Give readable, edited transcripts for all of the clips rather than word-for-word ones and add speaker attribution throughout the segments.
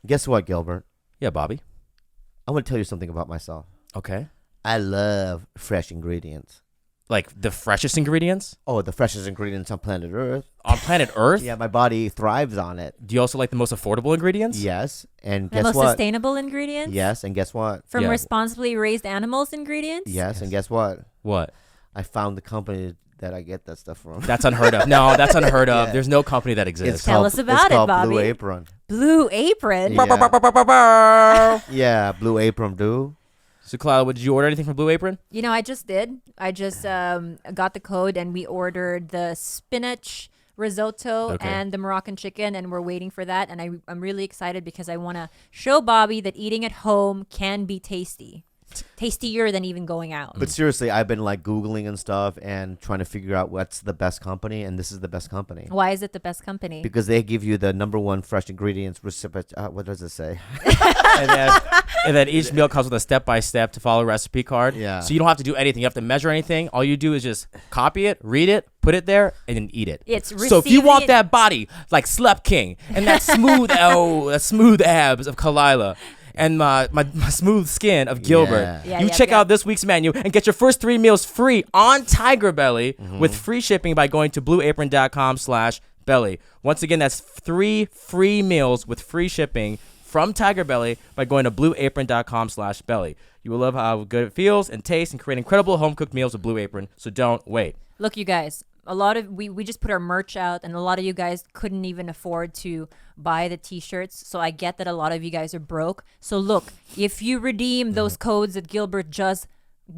Speaker 1: Guess what, Gilbert?
Speaker 2: Yeah, Bobby.
Speaker 1: I want to tell you something about myself.
Speaker 2: Okay.
Speaker 1: I love fresh ingredients.
Speaker 2: Like the freshest ingredients
Speaker 1: Oh, the freshest ingredients on planet Earth.
Speaker 2: on planet Earth?
Speaker 1: Yeah, my body thrives on it.
Speaker 2: Do you also like the most affordable ingredients?
Speaker 1: Yes, and
Speaker 3: The
Speaker 1: guess
Speaker 3: most
Speaker 1: what?
Speaker 3: sustainable ingredients?
Speaker 1: Yes, and guess what?
Speaker 3: From
Speaker 2: Yeah.
Speaker 3: responsibly raised animals ingredients?
Speaker 1: Yes, and guess what?
Speaker 2: What?
Speaker 1: I found the company that I get that stuff from.
Speaker 2: That's unheard of. No, that's unheard of.
Speaker 1: Yeah.
Speaker 2: There's no company that exists.
Speaker 3: Tell us about it, Bobby.
Speaker 1: Blue Apron.
Speaker 3: Blue Apron?
Speaker 1: Yeah. Yeah, Blue Apron, dude.
Speaker 2: So, Khalyla, did you order anything from Blue Apron?
Speaker 3: You know, I just did. I just got the code and we ordered the spinach risotto and the Moroccan chicken, and we're waiting for that. And I'm really excited because I want to show Bobby that eating at home can be tasty. Tastier than even going out.
Speaker 1: But seriously, I've been like Googling and stuff and trying to figure out what's the best company, and this is the best company.
Speaker 3: Why is it the best company?
Speaker 1: Because they give you the #1 fresh ingredients recipe. What does it say?
Speaker 2: and then each meal comes with a step-by-step to follow recipe card.
Speaker 1: Yeah.
Speaker 2: So you don't have to do anything. You have to measure anything. All you do is just copy it, read it, put it there, and then eat it.
Speaker 3: It's
Speaker 2: So if you want
Speaker 3: receiving-
Speaker 2: that body like Slept King and that smooth that smooth abs of Khalyla and my smooth skin of Gilbert,
Speaker 1: Yeah.
Speaker 2: you check out this week's menu and get your first 3 meals free on TigerBelly with free shipping by going to blueapron.com/belly. Once again, that's 3 free meals with free shipping from TigerBelly by going to blueapron.com/belly. You will love how good it feels and tastes and create incredible home-cooked meals with Blue Apron, so don't wait.
Speaker 3: Look, you guys, a lot of we just put our merch out, and a lot of you guys couldn't even afford to buy the t-shirts. So I get that a lot of you guys are broke. So look, if you redeem those codes that Gilbert just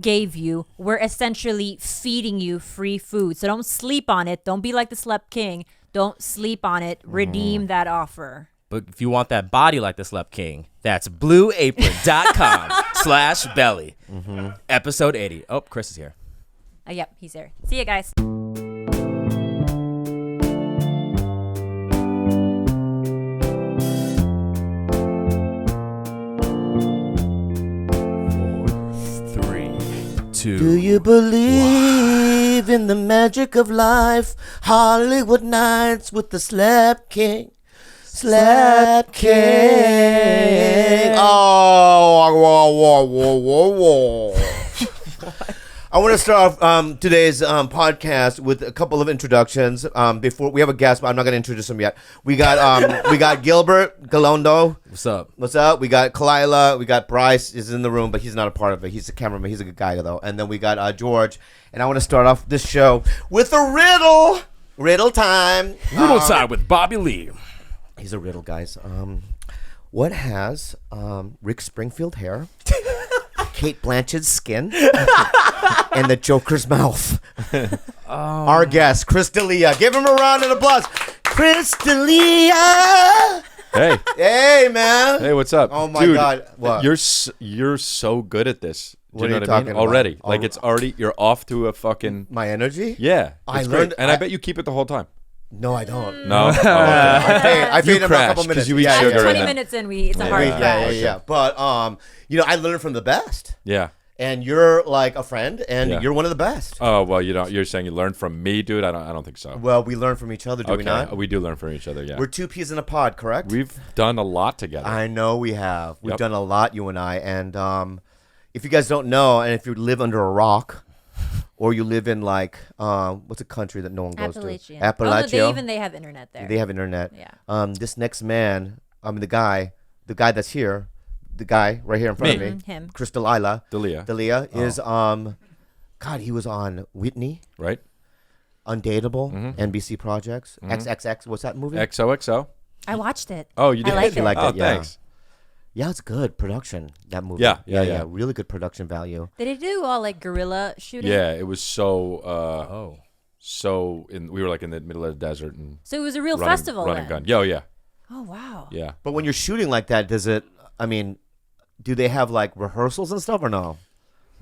Speaker 3: gave you, we're essentially feeding you free food. So don't sleep on it. Don't be like the Slept King. Don't sleep on it. Redeem that offer.
Speaker 2: But if you want that body like the Slept King, that's blueapron.com/belly. Episode 80. Oh, Chris is here.
Speaker 3: Yep, he's there. See you guys.
Speaker 1: Do you believe in the magic of life? Hollywood nights with the Slap King. Slap King. Oh, whoa, whoa, whoa, whoa. I want to start off today's podcast with a couple of introductions. Before we have a guest, but I'm not going to introduce him yet. We got Gilbert Galondo.
Speaker 2: What's up?
Speaker 1: What's up? We got Khalyla. We got Bryce is in the room, but he's not a part of it. He's a cameraman. He's a good guy though. And then we got George. And I want to start off this show with a riddle. Riddle time.
Speaker 2: Riddle time with Bobby Lee.
Speaker 1: He's a riddle, guys. What has Rick Springfield hair, Kate Blanchett's skin, and the Joker's mouth? Our guest, Chris D'Elia. Give him a round of applause. Chris D'Elia.
Speaker 4: Hey.
Speaker 1: Hey, man.
Speaker 4: Hey, what's up?
Speaker 1: Oh, my
Speaker 4: Dude,
Speaker 1: God. What?
Speaker 4: You're so good at this.
Speaker 1: What
Speaker 4: Do
Speaker 1: are
Speaker 4: you
Speaker 1: you
Speaker 4: know what I mean?
Speaker 1: talking about?
Speaker 4: Already. Like, it's already, you're off to a fucking...
Speaker 1: My energy?
Speaker 4: Yeah.
Speaker 1: I
Speaker 4: It's
Speaker 1: learned-
Speaker 4: great. And I
Speaker 1: I-
Speaker 4: bet you keep it the whole time.
Speaker 1: No, I don't.
Speaker 4: No? Oh, okay.
Speaker 1: I paid him a
Speaker 4: crash,
Speaker 1: couple
Speaker 4: 'cause
Speaker 1: minutes.
Speaker 4: you eat
Speaker 1: yeah,
Speaker 4: sugar
Speaker 1: yeah,
Speaker 3: 20
Speaker 1: yeah.
Speaker 3: minutes in, it's a hard
Speaker 1: Yeah,
Speaker 3: crash.
Speaker 1: yeah. But, I learned from the best.
Speaker 4: Yeah.
Speaker 1: And you're like a friend, and
Speaker 4: Yeah.
Speaker 1: you're one of the best.
Speaker 4: Oh, well, you're saying you learned from me, dude? I don't think so.
Speaker 1: Well, we learn from each other, do we not?
Speaker 4: We do learn from each other, yeah.
Speaker 1: We're 2 peas in a pod, correct?
Speaker 4: We've done a lot together.
Speaker 1: I know we have. We've
Speaker 4: Yep.
Speaker 1: done a lot, you and I. And if you guys don't know, and if you live under a rock, or you live in like, what's a country that no one goes
Speaker 3: Appalachian.
Speaker 1: to? Appalachia.
Speaker 3: Oh, no, they have internet there.
Speaker 1: They have internet.
Speaker 3: Yeah.
Speaker 1: This next man, the guy that's here, the guy right here in front of me,
Speaker 3: Him.
Speaker 1: Chris D'Elia,
Speaker 4: D'Elia.
Speaker 1: is, God, he was on Whitney,
Speaker 4: Right?
Speaker 1: Undateable, NBC Projects, XXX, what's that movie?
Speaker 4: XOXO?
Speaker 3: I watched it.
Speaker 4: Oh, you did?
Speaker 3: I liked
Speaker 1: You
Speaker 3: it.
Speaker 1: liked
Speaker 4: Oh,
Speaker 1: it, yeah.
Speaker 4: thanks.
Speaker 1: Yeah, it's good production, that movie.
Speaker 4: Yeah, yeah.
Speaker 1: Really good production value.
Speaker 3: Did it do all like guerrilla shooting?
Speaker 4: Yeah, it was so... we were like in the middle of the desert and
Speaker 3: So it was a real
Speaker 4: running,
Speaker 3: festival
Speaker 4: running
Speaker 3: then.
Speaker 4: gun. Yo, yeah.
Speaker 3: Oh, wow.
Speaker 4: Yeah.
Speaker 1: But when you're shooting like that, do they have like rehearsals and stuff or no?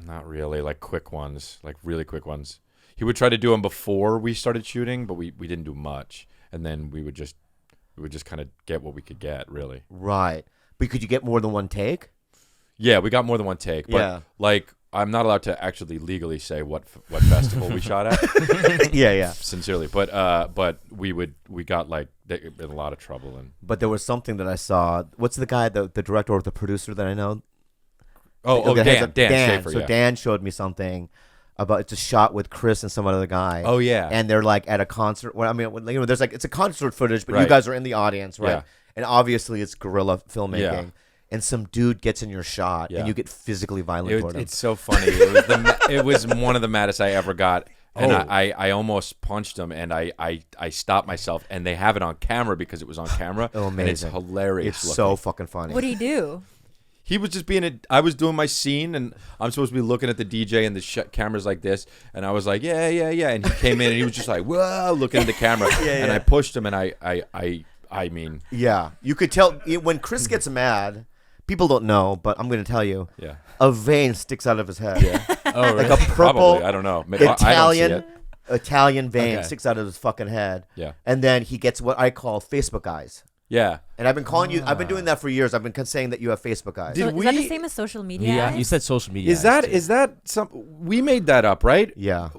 Speaker 4: Not really, like quick ones, like really quick ones. He would try to do them before we started shooting, but we didn't do much. And then we would just kind of get what we could get, really.
Speaker 1: Right. But could you get more than one take?
Speaker 4: Yeah, we got more than one take. But
Speaker 1: Yeah.
Speaker 4: like I'm not allowed to actually legally say what festival we shot at.
Speaker 1: yeah.
Speaker 4: Sincerely, but we got like in a lot of trouble and.
Speaker 1: But there was something that I saw. What's the guy, the director or the producer that I know?
Speaker 4: Dan Schaefer,
Speaker 1: So
Speaker 4: yeah.
Speaker 1: Dan showed me something about, it's a shot with Chris and some other guy.
Speaker 4: Oh yeah.
Speaker 1: And they're like at a concert. Well, I mean, you know, there's like, it's a concert footage, but you
Speaker 4: Right.
Speaker 1: guys are in the audience, right?
Speaker 4: Yeah.
Speaker 1: And obviously it's guerrilla filmmaking.
Speaker 4: Yeah.
Speaker 1: And some dude gets in your shot,
Speaker 4: Yeah.
Speaker 1: and you get physically violent toward him.
Speaker 4: It's so funny. It was one of the maddest I ever got. And I almost punched him, and I stopped myself, and they have it on camera because it was on camera.
Speaker 1: Oh,
Speaker 4: and it's
Speaker 1: amazing.
Speaker 4: hilarious.
Speaker 1: It's
Speaker 4: looking.
Speaker 1: so fucking funny.
Speaker 3: What do you do?
Speaker 4: He was just I was doing my scene, and I'm supposed to be looking at the DJ, and the camera's like this, and I was like, yeah. And he came in, and he was just like, whoa, looking at the camera. And I pushed him, and I mean.
Speaker 1: Yeah. You could tell when Chris gets mad, people don't know, but I'm going to tell you.
Speaker 4: Yeah.
Speaker 1: A vein sticks out of his head.
Speaker 4: Yeah. Oh, really?
Speaker 1: Like a purple
Speaker 4: Probably. I don't know. Maybe,
Speaker 1: Italian
Speaker 4: I don't see it.
Speaker 1: Italian vein
Speaker 4: Okay.
Speaker 1: sticks out of his fucking head.
Speaker 4: Yeah.
Speaker 1: And then he gets what I call Facebook eyes.
Speaker 4: Yeah.
Speaker 1: And I've been calling you. I've been doing that for years. I've been saying that you have Facebook eyes.
Speaker 4: Did
Speaker 3: So is that the
Speaker 4: we-
Speaker 3: same as social media?
Speaker 2: Yeah,
Speaker 3: ads?
Speaker 2: you said social media.
Speaker 4: Is that some? We made that up, right?
Speaker 1: Yeah.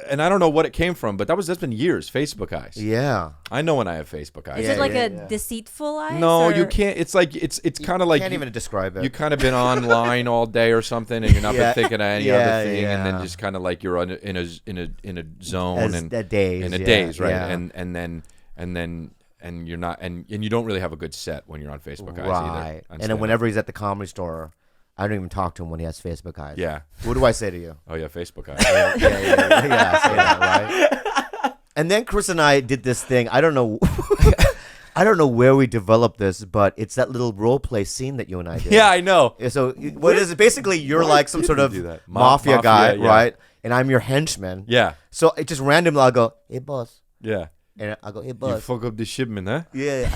Speaker 4: And I don't know what it came from, but that's been years. Facebook eyes.
Speaker 1: Yeah.
Speaker 4: I know when I have Facebook eyes.
Speaker 3: Is
Speaker 1: Yeah,
Speaker 3: it like
Speaker 1: yeah,
Speaker 3: a
Speaker 1: yeah.
Speaker 3: deceitful eye?
Speaker 4: No, you can't. It's like it's kind of like
Speaker 1: Can't even describe it.
Speaker 4: you kind of been online all day or something, and you're not
Speaker 1: Yeah.
Speaker 4: been thinking of any
Speaker 1: Yeah,
Speaker 4: other thing, and then
Speaker 1: yeah.
Speaker 4: just kind of like you're in a zone
Speaker 1: As
Speaker 4: and
Speaker 1: a daze,
Speaker 4: in a
Speaker 1: yeah,
Speaker 4: daze, right?
Speaker 1: yeah.
Speaker 4: And you're not and you don't really have a good set when you're on Facebook eyes either.
Speaker 1: Right.
Speaker 4: on
Speaker 1: And then
Speaker 4: stand-up.
Speaker 1: whenever he's at the Comedy Store, I don't even talk to him when he has Facebook eyes.
Speaker 4: Yeah.
Speaker 1: What do I say to you?
Speaker 4: Oh yeah, Facebook eyes.
Speaker 1: Yeah, say that, right? And then Chris and I did this thing. I don't know. I don't know where we developed this, but it's that little role play scene that you and I did.
Speaker 4: Yeah, I know.
Speaker 1: Yeah, so what is it? Basically, you're like some
Speaker 4: did
Speaker 1: sort
Speaker 4: we
Speaker 1: of
Speaker 4: do that?
Speaker 1: mafia guy,
Speaker 4: yeah.
Speaker 1: right? And I'm your henchman.
Speaker 4: Yeah.
Speaker 1: So it just randomly, I'll go, hey, boss.
Speaker 4: Yeah.
Speaker 1: And I'll go, hey,
Speaker 4: You
Speaker 1: boss.
Speaker 4: fuck up the shipment, huh?
Speaker 1: Yeah,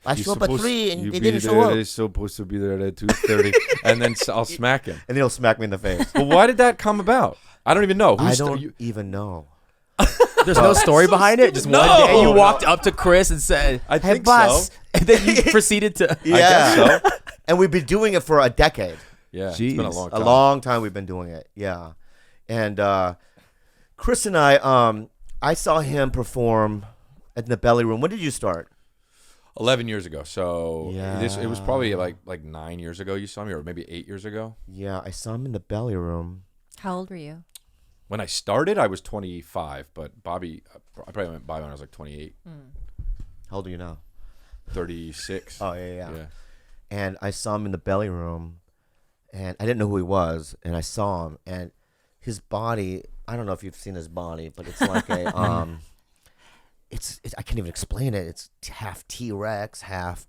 Speaker 1: I
Speaker 4: You
Speaker 1: show up at
Speaker 4: supposed-
Speaker 1: 3 and
Speaker 4: you
Speaker 1: they
Speaker 4: be
Speaker 1: didn't show
Speaker 4: there,
Speaker 1: up.
Speaker 4: They're supposed to be there at 2:30, and then I'll smack him.
Speaker 1: And then he'll smack me in the face.
Speaker 4: But why did that come about? I don't even know.
Speaker 1: I
Speaker 4: Who's
Speaker 1: don't even know.
Speaker 2: There's no story behind it. Just
Speaker 4: No.
Speaker 2: one day you
Speaker 4: No.
Speaker 2: walked up to Chris and said,
Speaker 4: I
Speaker 2: "Hey,
Speaker 4: think
Speaker 2: boss,"
Speaker 4: so.
Speaker 2: and then you proceeded to.
Speaker 1: Yeah.
Speaker 4: I guess so.
Speaker 1: And we've been doing it for a decade.
Speaker 4: Yeah, it's been a
Speaker 2: Jeez.
Speaker 4: long
Speaker 1: A
Speaker 4: time.
Speaker 1: long time we've been doing it. Yeah. And Chris and I saw him perform at the Belly Room. When did you start?
Speaker 4: 11 years ago. So
Speaker 1: Yeah.
Speaker 4: it was probably like 9 years ago you saw me, or maybe 8 years ago.
Speaker 1: Yeah, I saw him in the Belly Room.
Speaker 3: How old were you?
Speaker 4: When I started, I was 25, but Bobby, I probably went Bobby when I was like 28,
Speaker 1: How old are you now?
Speaker 4: 36.
Speaker 1: Oh, yeah.
Speaker 4: Yeah.
Speaker 1: And I saw him in the Belly Room, and I didn't know who he was, and I saw him, and his body, I don't know if you've seen his body, but it's like a, it's I can't even explain it. It's half T-Rex, half,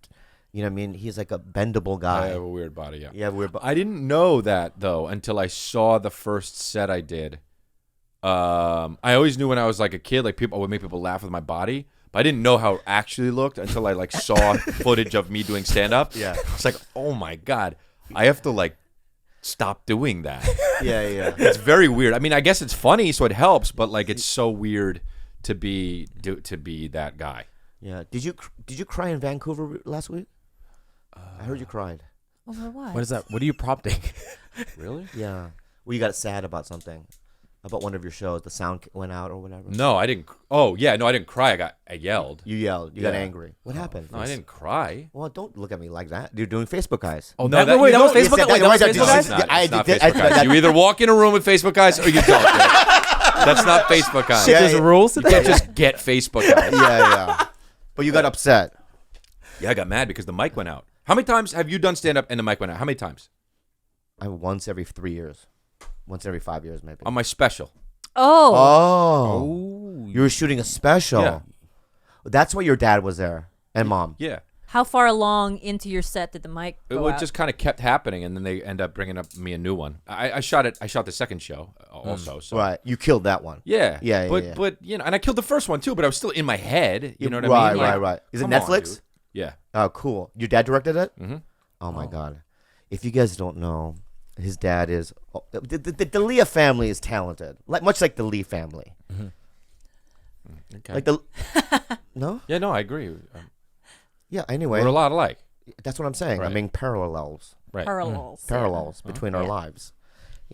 Speaker 1: you know what I mean? He's like a bendable
Speaker 4: I
Speaker 1: guy.
Speaker 4: have a weird body, yeah.
Speaker 1: Yeah, weird.
Speaker 4: I didn't know that, though, until I saw the first set I did. I always knew when I was like a kid, like I would make people laugh with my body, but I didn't know how it actually looked until I like saw footage of me doing stand-up.
Speaker 1: Yeah.
Speaker 4: I was like, oh my God, I have to like stop doing that.
Speaker 1: Yeah.
Speaker 4: It's very weird. I mean, I guess it's funny, so it helps, but like it's so weird to be that guy.
Speaker 1: Yeah. Did you cry in Vancouver last week? I heard you cried.
Speaker 3: Over what?
Speaker 2: What is that? What are you prompting?
Speaker 4: Really?
Speaker 1: Yeah. Well, you got sad about something, about one of your shows. The sound went out or whatever.
Speaker 4: No, I didn't. Oh yeah, no, I didn't cry. I yelled.
Speaker 1: You yelled. You got
Speaker 4: Yeah.
Speaker 1: angry. What happened?
Speaker 4: No, I didn't cry.
Speaker 1: Well, don't look at me like that. You're doing Facebook eyes.
Speaker 2: Oh,
Speaker 4: No,
Speaker 2: that was
Speaker 1: you
Speaker 2: Facebook.
Speaker 1: said
Speaker 2: Wait, that was
Speaker 1: that-
Speaker 2: Facebook
Speaker 1: no,
Speaker 2: guys?
Speaker 4: It's not,
Speaker 1: I
Speaker 4: it's not
Speaker 1: did-
Speaker 4: Facebook eyes. You either walk in a room with Facebook eyes or you don't. That's not Facebook eyes.
Speaker 1: Yeah,
Speaker 2: There's
Speaker 1: yeah.
Speaker 2: rules to
Speaker 4: You can't
Speaker 2: that.
Speaker 4: just get Facebook eyes.
Speaker 1: Yeah. But you got upset.
Speaker 4: Yeah, I got mad because the mic went out. How many times have you done stand-up and the mic went out? How many times?
Speaker 1: Once every 3 years. Once every 5 years, maybe.
Speaker 4: On my special.
Speaker 3: Oh.
Speaker 1: Oh. You were shooting a special.
Speaker 4: Yeah.
Speaker 1: That's why your dad was there and mom.
Speaker 4: Yeah.
Speaker 3: How far along into your set did the mic
Speaker 4: It
Speaker 3: go
Speaker 4: would
Speaker 3: out?
Speaker 4: just kind of kept happening, and then they end up bringing up me a new one. I shot it. I shot the second show also. So
Speaker 1: Right. You killed that one.
Speaker 4: yeah,
Speaker 1: Yeah,
Speaker 4: But
Speaker 1: yeah.
Speaker 4: but you know, and I killed the first one too. But I was still in my head. You know what I mean? Like,
Speaker 1: Right. Is it
Speaker 4: come on,
Speaker 1: Netflix?
Speaker 4: dude. Yeah.
Speaker 1: Oh, cool. Your dad directed it?
Speaker 4: Mhm.
Speaker 1: Oh, my God. If you guys don't know, his dad is... the Leah family is talented. Much like the Lee family.
Speaker 4: Okay.
Speaker 1: Like the... No?
Speaker 4: Yeah. No, I agree.
Speaker 1: Yeah, anyway.
Speaker 4: We're a lot alike.
Speaker 1: That's what I'm saying. I
Speaker 4: Right.
Speaker 1: mean, parallels.
Speaker 4: Right.
Speaker 3: Parallels.
Speaker 1: Parallels between our
Speaker 3: Yeah.
Speaker 1: lives.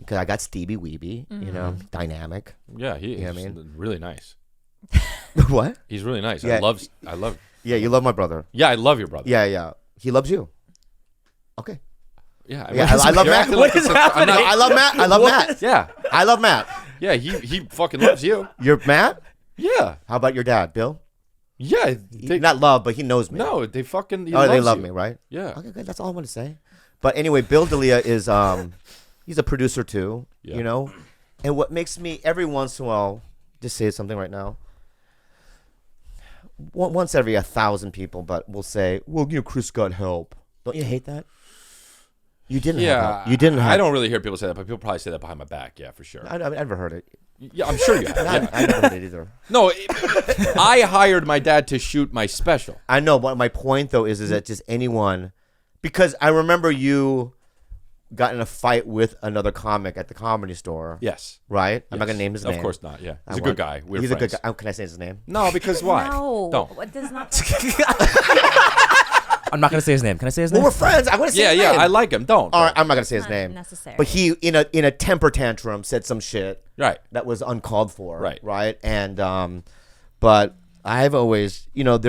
Speaker 1: because I got Stevie Weeby, you know, dynamic.
Speaker 4: Yeah, he
Speaker 1: You know
Speaker 4: is
Speaker 1: what I mean?
Speaker 4: really nice.
Speaker 1: What?
Speaker 4: He's really nice.
Speaker 1: Yeah.
Speaker 4: I love.
Speaker 1: Yeah, you love my brother.
Speaker 4: Yeah, I love your brother.
Speaker 1: Yeah. He loves you. Okay.
Speaker 4: Yeah,
Speaker 1: Yeah, I love
Speaker 4: you're
Speaker 1: Matt.
Speaker 4: acting
Speaker 2: What
Speaker 4: like
Speaker 2: is
Speaker 4: it's a- I'm
Speaker 2: happening?
Speaker 4: not-
Speaker 1: I love Matt. I love Matt.
Speaker 4: Yeah,
Speaker 1: I love Matt.
Speaker 4: yeah. He fucking loves you.
Speaker 1: You're Matt?
Speaker 4: Yeah,
Speaker 1: How about your dad, Bill?
Speaker 4: yeah.
Speaker 1: Not love, but he knows me.
Speaker 4: No, they fucking. He
Speaker 1: Oh, they
Speaker 4: loves
Speaker 1: love
Speaker 4: you.
Speaker 1: me, right?
Speaker 4: Yeah.
Speaker 1: Okay, good. That's all I'm gonna say. But anyway, Bill D'Elia is he's a producer too.
Speaker 4: Yeah.
Speaker 1: You know, and what makes me every once in a while just say something right now. Once every 1,000 people, but will say, "Well, you know, Chris got help." Don't you hate that? You didn't. Have
Speaker 4: Yeah,
Speaker 1: help. You didn't. Have
Speaker 4: I don't really hear people say that, but people probably say that behind my back. Yeah, for sure.
Speaker 1: I've never heard it.
Speaker 4: Yeah, I'm sure you have. Yeah.
Speaker 1: I never heard it either.
Speaker 4: No, I hired my dad to shoot my special.
Speaker 1: I know. What my point though is that just anyone, because I remember you got in a fight with another comic at the Comedy Store.
Speaker 4: Yes.
Speaker 1: Right? I'm not
Speaker 4: Yes.
Speaker 1: gonna name his name.
Speaker 4: Of course not. Yeah, he's
Speaker 1: I
Speaker 4: a good
Speaker 1: want-
Speaker 4: guy. We're
Speaker 1: He's
Speaker 4: friends.
Speaker 1: a good guy. Can I say his name?
Speaker 4: No, because why?
Speaker 3: No,
Speaker 4: Don't.
Speaker 3: what does not?
Speaker 2: I'm not gonna say his name. Can I say his
Speaker 1: Well,
Speaker 2: name?
Speaker 1: we're friends. I want to say
Speaker 4: Yeah,
Speaker 1: his
Speaker 4: yeah.
Speaker 1: name.
Speaker 4: I like him. Don't.
Speaker 1: All right, I'm not gonna say his
Speaker 3: Not
Speaker 1: name.
Speaker 3: necessary.
Speaker 1: But he, in a temper tantrum, said some shit
Speaker 4: Right.
Speaker 1: that was uncalled for.
Speaker 4: Right.
Speaker 1: Right. And but I've always, you know,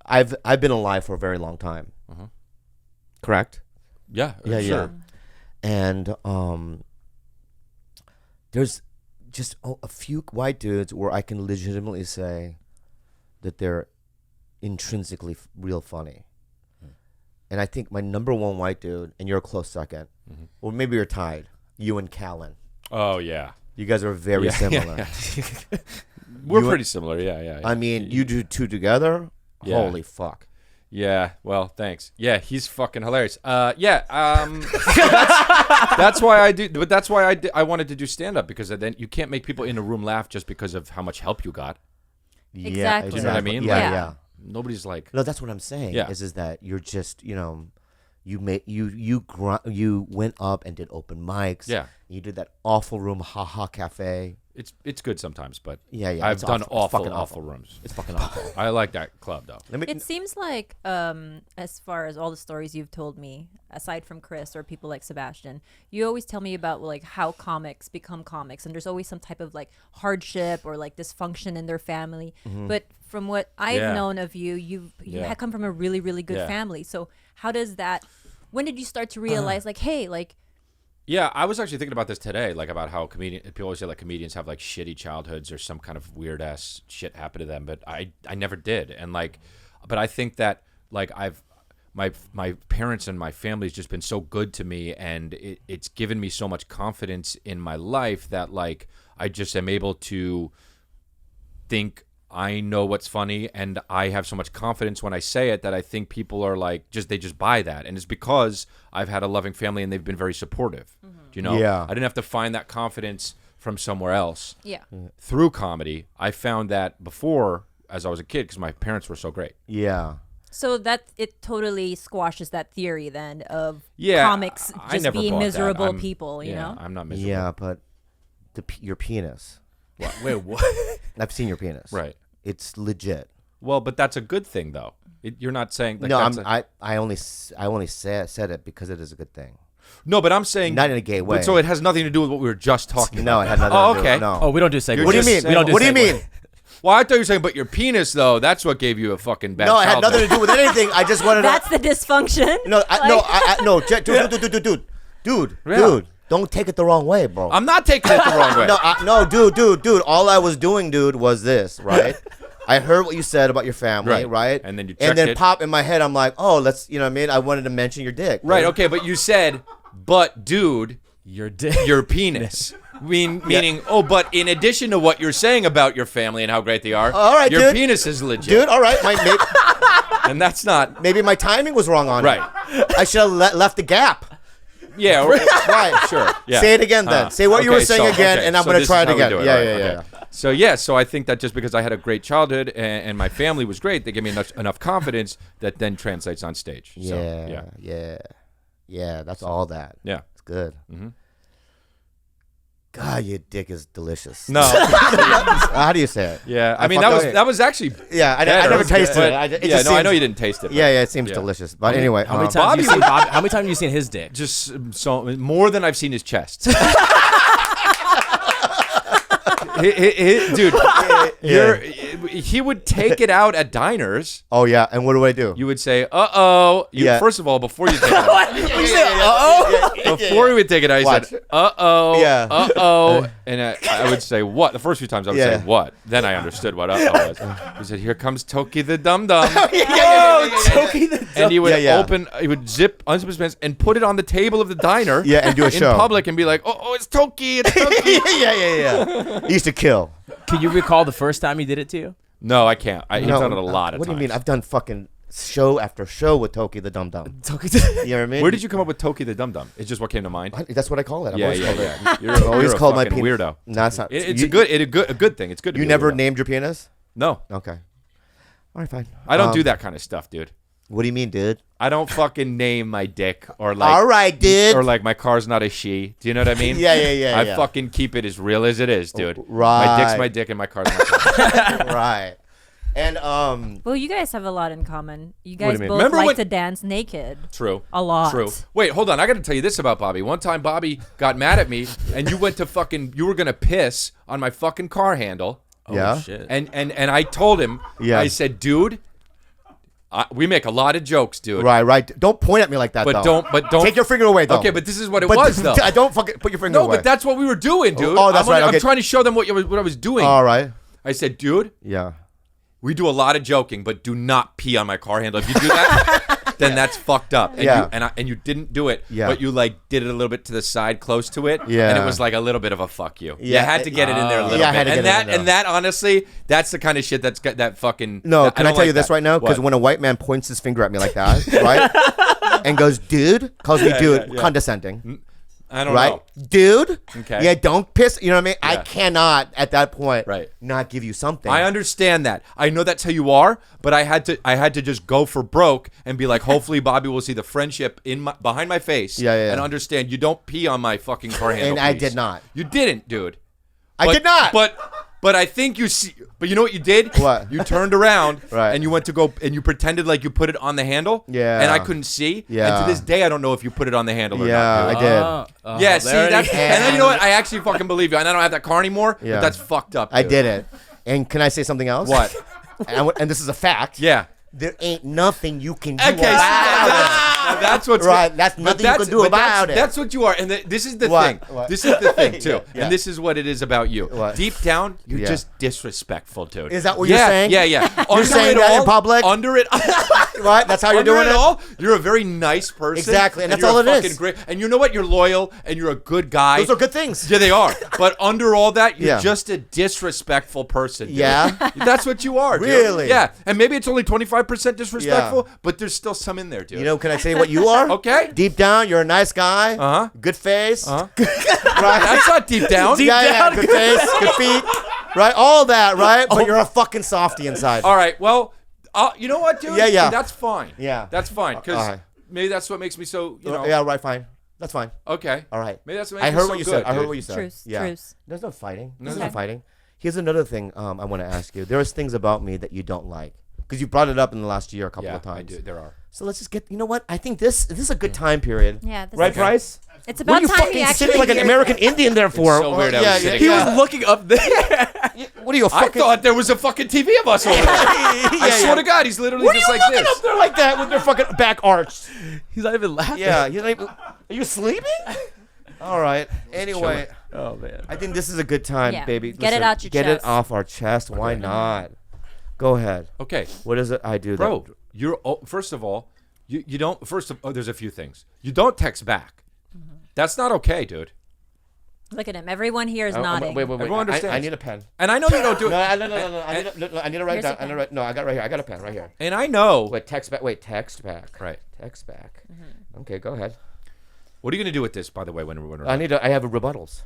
Speaker 1: I've been alive for a very long time. Correct.
Speaker 4: Yeah.
Speaker 1: Yeah,
Speaker 4: sure.
Speaker 1: yeah. And there's just a few white dudes where I can legitimately say that they're intrinsically real funny. And I think my number one white dude, and you're a close second, or maybe you're tied, you and Callan.
Speaker 4: Oh yeah.
Speaker 1: You guys are very
Speaker 4: Yeah,
Speaker 1: similar.
Speaker 4: yeah. We're
Speaker 1: You-
Speaker 4: pretty similar. Yeah, yeah.
Speaker 1: I mean, you do two together.
Speaker 4: Yeah.
Speaker 1: Holy fuck.
Speaker 4: Yeah, well, thanks. Yeah, he's fucking hilarious. Yeah, that's why I do. But that's why I wanted to do stand up, because then you can't make people in a room laugh just because of how much help you got.
Speaker 1: Yeah,
Speaker 3: Exactly.
Speaker 4: You know what I mean?
Speaker 1: Yeah,
Speaker 4: Like,
Speaker 1: yeah.
Speaker 4: Nobody's like,
Speaker 1: No, that's what I'm saying.
Speaker 4: Yeah.
Speaker 1: Is that you're just, you know, you went up and did open mics.
Speaker 4: Yeah.
Speaker 1: You did that awful room, Ha Ha Cafe.
Speaker 4: it's good sometimes, but
Speaker 1: Yeah, yeah.
Speaker 4: I've
Speaker 1: it's
Speaker 4: done
Speaker 1: awful. It's fucking
Speaker 4: awful rooms.
Speaker 1: It's fucking awful.
Speaker 4: I like that club though.
Speaker 1: Let me.
Speaker 3: It seems like, as far as all the stories you've told me, aside from Chris or people like Sebastian, you always tell me about like how comics become comics, and there's always some type of like hardship or like dysfunction in their family. But from what I've
Speaker 4: Yeah.
Speaker 3: known of you, you
Speaker 4: Yeah.
Speaker 3: had come from a really, really good
Speaker 4: Yeah.
Speaker 3: family. So how does that? When did you start to realize like, hey, like?
Speaker 4: Yeah, I was actually thinking about this today, like about how people always say like comedians have like shitty childhoods or some kind of weird ass shit happen to them, but I never did, and like, but I think that like my parents and my family's just been so good to me, and it's given me so much confidence in my life that like I just am able to think I know what's funny, and I have so much confidence when I say it that I think people are like they just buy that, and it's because I've had a loving family and they've been very supportive. Do you know?
Speaker 1: Yeah.
Speaker 4: I didn't have to find that confidence from somewhere else.
Speaker 3: Yeah.
Speaker 4: Through comedy, I found that before as I was a kid because my parents were so great.
Speaker 1: Yeah.
Speaker 3: So that it totally squashes that theory then of
Speaker 4: Yeah,
Speaker 3: comics
Speaker 4: I
Speaker 3: just
Speaker 4: never
Speaker 3: being
Speaker 4: bought that.
Speaker 3: miserable
Speaker 4: I'm-
Speaker 3: people, you know?
Speaker 4: I'm not miserable.
Speaker 1: Yeah, but your penis.
Speaker 2: Wait, what?
Speaker 1: I've seen your penis.
Speaker 4: Right.
Speaker 1: It's legit.
Speaker 4: Well, but that's a good thing though. You're not saying like
Speaker 1: No,
Speaker 4: that's
Speaker 1: I only said it because it is a good thing.
Speaker 4: No, but I'm saying
Speaker 1: Not in a gay way.
Speaker 4: But so it has nothing to do with what we were just talking
Speaker 1: No,
Speaker 4: about.
Speaker 1: it had nothing
Speaker 4: Oh,
Speaker 1: to do.
Speaker 4: okay.
Speaker 1: No.
Speaker 2: Oh, we don't do segues.
Speaker 1: What do you
Speaker 4: just
Speaker 1: mean?
Speaker 4: saying-
Speaker 2: We don't do
Speaker 1: What do you
Speaker 2: segues.
Speaker 1: mean?
Speaker 4: Well, I thought you were saying, but your penis though, that's what gave you a fucking bad
Speaker 1: No, it had
Speaker 4: childhood.
Speaker 1: nothing to do with anything. I just wanted
Speaker 3: That's the dysfunction.
Speaker 1: No, dude,
Speaker 4: Yeah.
Speaker 1: don't take it the wrong way, bro.
Speaker 4: I'm not taking it the wrong way.
Speaker 1: No, dude. All I was doing, dude, was this, right? I heard what you said about your family,
Speaker 4: Right.
Speaker 1: right?
Speaker 4: And then you
Speaker 1: and
Speaker 4: checked
Speaker 1: then
Speaker 4: it.
Speaker 1: pop in my head, I'm like, oh, let's, you know what I mean? I wanted to mention your dick.
Speaker 4: Right, okay, but you said, but dude,
Speaker 2: Your dick.
Speaker 4: your penis. Meaning, oh, but in addition to what you're saying about your family and how great they are,
Speaker 1: All right,
Speaker 4: your
Speaker 1: dude.
Speaker 4: penis is legit.
Speaker 1: Dude, all right.
Speaker 4: And that's not
Speaker 1: Maybe my timing was wrong on
Speaker 4: right.
Speaker 1: it. I should have left the gap.
Speaker 4: Yeah,
Speaker 1: Right.
Speaker 4: sure. Yeah.
Speaker 1: Say it again then. Say what you were
Speaker 4: Okay,
Speaker 1: saying
Speaker 4: so-
Speaker 1: again,
Speaker 4: okay,
Speaker 1: and I'm
Speaker 4: so
Speaker 1: going to
Speaker 4: this
Speaker 1: try
Speaker 4: is
Speaker 1: it
Speaker 4: how we
Speaker 1: again.
Speaker 4: do it,
Speaker 1: Yeah,
Speaker 4: right,
Speaker 1: yeah,
Speaker 4: okay.
Speaker 1: yeah.
Speaker 4: So yeah, so I think that just because I had a great childhood and my family was great, they gave me enough confidence that then translates on stage. So,
Speaker 1: Yeah, that's all that.
Speaker 4: Yeah.
Speaker 1: It's good.
Speaker 4: Mhm.
Speaker 1: God, your dick is delicious.
Speaker 4: No.
Speaker 1: How do you say it?
Speaker 4: Yeah. I mean,
Speaker 1: fucked up.
Speaker 4: that was actually.
Speaker 1: Yeah, I
Speaker 4: better,
Speaker 1: never tasted
Speaker 4: but-
Speaker 1: it. It
Speaker 4: yeah,
Speaker 1: just
Speaker 4: no, I
Speaker 1: seems-
Speaker 4: know you didn't taste it. but
Speaker 1: Yeah, it seems
Speaker 4: yeah.
Speaker 1: delicious. But anyway,
Speaker 2: How many times have you seen Bobby? How many times have you seen his dick?
Speaker 4: Just so more than I've seen his chest. Dude, he would take it out at diners.
Speaker 1: Oh yeah, and what do I do?
Speaker 4: You would say, "Uh-oh." First of all, before you take it out. Before he would take it out, he said, "Uh-oh."
Speaker 1: Yeah.
Speaker 4: Uh-oh. And I would say, "What?" The first few times I would say, "What?" Then I understood what uh-oh was. He said, "Here comes Toki the Dumdum."
Speaker 2: Toki the Dumdum.
Speaker 4: And he would he would unzip his pants and put it on the table of the diner.
Speaker 1: Yeah, and do a show
Speaker 4: in public and be like, "Oh, it's Toki, it's Toki."
Speaker 1: yeah. He used to kill.
Speaker 2: Can you recall the first time he did it to you?
Speaker 4: No, I can't. He's done it a lot of times.
Speaker 1: What do you mean? I've done fucking show after show with Toki the Dumdum.
Speaker 2: Toki.
Speaker 1: You know what I mean?
Speaker 4: Where did you come up with Toki the Dumdum? It's just what came to mind.
Speaker 1: That's what I call it. I've always called it.
Speaker 4: You're a
Speaker 1: called my
Speaker 4: fucking weirdo.
Speaker 1: No, it's not.
Speaker 4: It's a good thing. It's good. To
Speaker 1: You
Speaker 4: be
Speaker 1: never
Speaker 4: a weirdo.
Speaker 1: named your penis?
Speaker 4: No.
Speaker 1: Okay. All right, fine.
Speaker 4: I don't do that kind of stuff, dude.
Speaker 1: What do you mean, dude?
Speaker 4: I don't fucking name my dick or like.
Speaker 1: All right, dude.
Speaker 4: Or like my car's not a she. Do you know what I mean?
Speaker 1: Yeah.
Speaker 4: I fucking keep it as real as it is, dude.
Speaker 1: Right.
Speaker 4: My dick's my dick and my car's my car.
Speaker 1: Right. And
Speaker 3: Well, you guys have a lot in common. You
Speaker 1: do you
Speaker 3: guys
Speaker 1: mean?
Speaker 3: both
Speaker 4: Remember
Speaker 3: like
Speaker 4: when-
Speaker 3: to dance naked.
Speaker 4: True.
Speaker 3: A lot.
Speaker 4: True. Wait, hold on. I got to tell you this about Bobby. One time Bobby got mad at me and you went to you were going to piss on my fucking car handle.
Speaker 1: yeah.
Speaker 2: Oh, shit.
Speaker 4: And I told him,
Speaker 1: Yeah.
Speaker 4: I said, dude, we make a lot of jokes, dude.
Speaker 1: Right. Don't point at me like that,
Speaker 4: But
Speaker 1: though.
Speaker 4: don't
Speaker 1: Take your finger away, though.
Speaker 4: Okay, but this is what it was, though.
Speaker 1: I don't fucking put your finger away.
Speaker 4: No, but that's what we were doing, dude.
Speaker 1: Oh, that's right,
Speaker 4: I'm
Speaker 1: okay.
Speaker 4: trying to show them what I was doing.
Speaker 1: All right.
Speaker 4: I said, dude,
Speaker 1: Yeah.
Speaker 4: we do a lot of joking, but do not pee on my car handle. If you do that, then that's fucked up. And
Speaker 1: Yeah.
Speaker 4: you didn't do it,
Speaker 1: Yeah.
Speaker 4: but you like did it a little bit to the side, close to it.
Speaker 1: Yeah.
Speaker 4: And it was like a little bit of a fuck you.
Speaker 1: Yeah.
Speaker 4: You had to get it in there a little
Speaker 1: Yeah, I
Speaker 4: bit.
Speaker 1: had to
Speaker 4: and
Speaker 1: get it
Speaker 4: that
Speaker 1: in there.
Speaker 4: and that honestly, that's the kind of shit that's got that fucking.
Speaker 1: No, can I
Speaker 4: don't
Speaker 1: tell you
Speaker 4: like
Speaker 1: this
Speaker 4: that.
Speaker 1: right now? Because
Speaker 4: What?
Speaker 1: when a white man points his finger at me like that, right, and goes, dude, calls me dude, condescending,
Speaker 4: I don't
Speaker 1: right?
Speaker 4: know.
Speaker 1: Dude,
Speaker 4: Okay.
Speaker 1: yeah, don't piss. You know what I mean? I
Speaker 4: Yeah.
Speaker 1: cannot at that point,
Speaker 4: Right.
Speaker 1: not give you something.
Speaker 4: I understand that. I know that's how you are, but I had to just go for broke and be like, hopefully Bobby will see the friendship behind my face
Speaker 1: Yeah.
Speaker 4: and understand you don't pee on my fucking car handle.
Speaker 1: And I
Speaker 4: please.
Speaker 1: did not.
Speaker 4: You didn't, dude.
Speaker 1: I did not.
Speaker 4: But I think you see. But you know what you did?
Speaker 1: What?
Speaker 4: You turned around
Speaker 1: Right.
Speaker 4: and you went to go and you pretended like you put it on the handle.
Speaker 1: Yeah.
Speaker 4: And I couldn't see.
Speaker 1: Yeah.
Speaker 4: And to this day, I don't know if you put it on the handle or
Speaker 1: Yeah,
Speaker 4: not.
Speaker 1: I
Speaker 4: dude.
Speaker 1: did.
Speaker 4: Yeah, see,
Speaker 2: there it
Speaker 4: that's,
Speaker 2: is.
Speaker 4: and then you know what? I actually fucking believe you. And I don't have that car anymore.
Speaker 1: Yeah.
Speaker 4: But that's fucked up.
Speaker 1: I
Speaker 4: dude.
Speaker 1: did it. And can I say something else?
Speaker 4: What?
Speaker 1: And this is a fact.
Speaker 4: Yeah.
Speaker 1: There ain't nothing you can do
Speaker 4: Okay, so
Speaker 1: about it.
Speaker 4: that's what's
Speaker 1: Right, that's
Speaker 4: but
Speaker 1: nothing you can do
Speaker 4: but
Speaker 1: about it.
Speaker 4: That's what you are, and this is the
Speaker 1: What?
Speaker 4: thing.
Speaker 1: What?
Speaker 4: This is the thing too,
Speaker 1: Yeah.
Speaker 4: and this is what it is about you.
Speaker 1: What?
Speaker 4: Deep down, you're
Speaker 1: Yeah.
Speaker 4: just disrespectful, dude.
Speaker 1: Is that what you're saying?
Speaker 4: Yeah.
Speaker 1: You're saying that in public?
Speaker 4: Under it,
Speaker 1: Right? That's how you're
Speaker 4: under
Speaker 1: doing it?
Speaker 4: all, you're a very nice person.
Speaker 1: Exactly, and that's
Speaker 4: you're
Speaker 1: all it
Speaker 4: fucking
Speaker 1: is.
Speaker 4: Great, and you know what? You're loyal, and you're a good guy.
Speaker 1: Those are good things.
Speaker 4: Yeah, they are. But under all that, you're
Speaker 1: Yeah.
Speaker 4: just a disrespectful person. Dude.
Speaker 1: Yeah?
Speaker 4: That's what you are, dude.
Speaker 1: Really?
Speaker 4: Yeah. And maybe it's only 25% disrespectful, but there's still some in there, dude.
Speaker 1: You know, can I say what you are?
Speaker 4: Okay.
Speaker 1: Deep down, you're a nice guy.
Speaker 4: Uh-huh.
Speaker 1: Good face.
Speaker 4: Uh-huh.
Speaker 1: Right?
Speaker 4: That's not deep down.
Speaker 1: Yeah, good face, good feet. Right? All that, right? But you're a fucking softy inside.
Speaker 4: All right. Well, you know what, dude?
Speaker 1: Yeah.
Speaker 4: That's fine.
Speaker 1: Yeah.
Speaker 4: That's fine. Because
Speaker 1: All right.
Speaker 4: maybe that's what makes me so, you know.
Speaker 1: Yeah, right, fine. That's fine.
Speaker 4: Okay.
Speaker 1: All right.
Speaker 4: Maybe that's what makes
Speaker 1: I
Speaker 4: me
Speaker 1: heard
Speaker 4: so
Speaker 1: what you
Speaker 4: good,
Speaker 1: said. I heard
Speaker 4: dude.
Speaker 1: what you said.
Speaker 3: Truce,
Speaker 1: Yeah.
Speaker 3: truce.
Speaker 1: There's no fighting. There's
Speaker 3: Okay.
Speaker 1: no fighting. Here's another thing I want to ask you. There's things about me that you don't like. Because you brought it up in the last year a couple
Speaker 4: Yeah,
Speaker 1: of times.
Speaker 4: I do. There are.
Speaker 1: So let's just get, you know what? I think this is a good time period.
Speaker 3: Yeah, this
Speaker 1: Right,
Speaker 3: is-
Speaker 1: Bryce?
Speaker 3: It's
Speaker 1: What are
Speaker 3: about
Speaker 1: you
Speaker 3: time we
Speaker 1: fucking
Speaker 3: actually
Speaker 1: sitting like an
Speaker 3: hear
Speaker 1: American
Speaker 3: that.
Speaker 1: Indian there for?
Speaker 4: so weird I was
Speaker 1: yeah,
Speaker 4: sitting
Speaker 2: He
Speaker 1: yeah.
Speaker 2: was looking up there.
Speaker 1: What are you, a
Speaker 4: I
Speaker 1: fucking...
Speaker 4: thought there was a fucking TV of us over there. I swear to God, he's literally
Speaker 1: What are
Speaker 4: just
Speaker 1: you
Speaker 4: like
Speaker 1: looking
Speaker 4: this.
Speaker 1: up there like that with your fucking back arched?
Speaker 2: He's not even laughing.
Speaker 1: Yeah, you're not even, are you sleeping? All right. Anyway,
Speaker 2: Oh man.
Speaker 1: I think this is a good time,
Speaker 3: Yeah.
Speaker 1: baby.
Speaker 3: Get it out your
Speaker 1: Get
Speaker 3: chest.
Speaker 1: it off our chest. Why not? Go ahead.
Speaker 4: Okay.
Speaker 1: What is it I do?
Speaker 4: Bro, first of all, you don't, there's a few things. You don't text back. That's not okay, dude.
Speaker 3: Look at him. Everyone here is
Speaker 1: That,
Speaker 3: nodding.
Speaker 1: wait.
Speaker 4: Everyone understands.
Speaker 1: I need a pen.
Speaker 4: And I know you don't do it.
Speaker 1: No. I need to write
Speaker 3: Here's
Speaker 1: down.
Speaker 3: a pen.
Speaker 1: No, I got it right here. I got a pen right here.
Speaker 4: And I know.
Speaker 1: Wait, text back. Wait, text back.
Speaker 4: Right.
Speaker 1: Text back. Okay, go ahead.
Speaker 4: What are you going to do with this, by the way, when we're
Speaker 1: I have a rebuttals.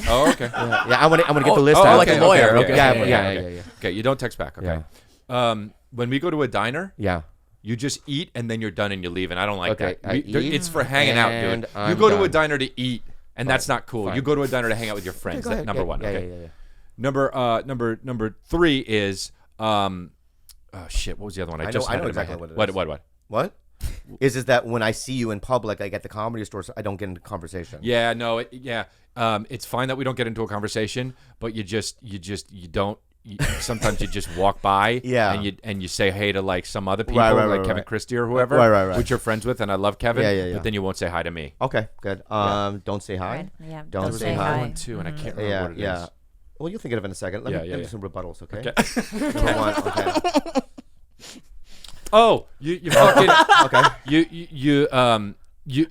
Speaker 4: Oh, okay.
Speaker 1: Yeah, I want to get the list
Speaker 2: oh,
Speaker 1: out.
Speaker 2: like a lawyer. Okay.
Speaker 1: Yeah.
Speaker 4: Okay, you don't text back. Okay. When we go to a diner,
Speaker 1: Yeah.
Speaker 4: you just eat and then you're done and you leave, and I don't like
Speaker 1: Okay,
Speaker 4: that.
Speaker 1: I eat
Speaker 4: It's for hanging out,
Speaker 1: and
Speaker 4: dude. You
Speaker 1: I'm
Speaker 4: go to a
Speaker 1: done.
Speaker 4: diner to eat, and that's not cool.
Speaker 1: Fine.
Speaker 4: You go to a diner to hang out with your friends.
Speaker 1: Go ahead.
Speaker 4: Number one.
Speaker 1: Yeah,
Speaker 4: Okay.
Speaker 1: yeah.
Speaker 4: Number 3 is oh shit. What was the other one?
Speaker 1: I know
Speaker 4: just had it in my
Speaker 1: exactly
Speaker 4: head.
Speaker 1: what it is.
Speaker 4: What?
Speaker 1: What? is that when I see you in public, like at the comedy stores, I don't get into conversation.
Speaker 4: Yeah, no, it's fine that we don't get into a conversation, but you don't. Sometimes you just walk by, and you say hey to like some other people, like Kevin Christie or whoever,
Speaker 1: right.
Speaker 4: which you're friends with, and I love Kevin,
Speaker 1: Yeah.
Speaker 4: but then you won't say hi to me.
Speaker 1: Okay, good. Don't say hi.
Speaker 3: Right. Yeah.
Speaker 1: Don't
Speaker 3: say
Speaker 1: say hi.
Speaker 3: hi.
Speaker 4: One too, and I can't remember what it is.
Speaker 1: Well, you'll think of it in a second. Let me do some rebuttals, okay?
Speaker 4: Okay.
Speaker 1: Number one, okay.
Speaker 4: Oh, you fucking
Speaker 1: Okay.
Speaker 4: you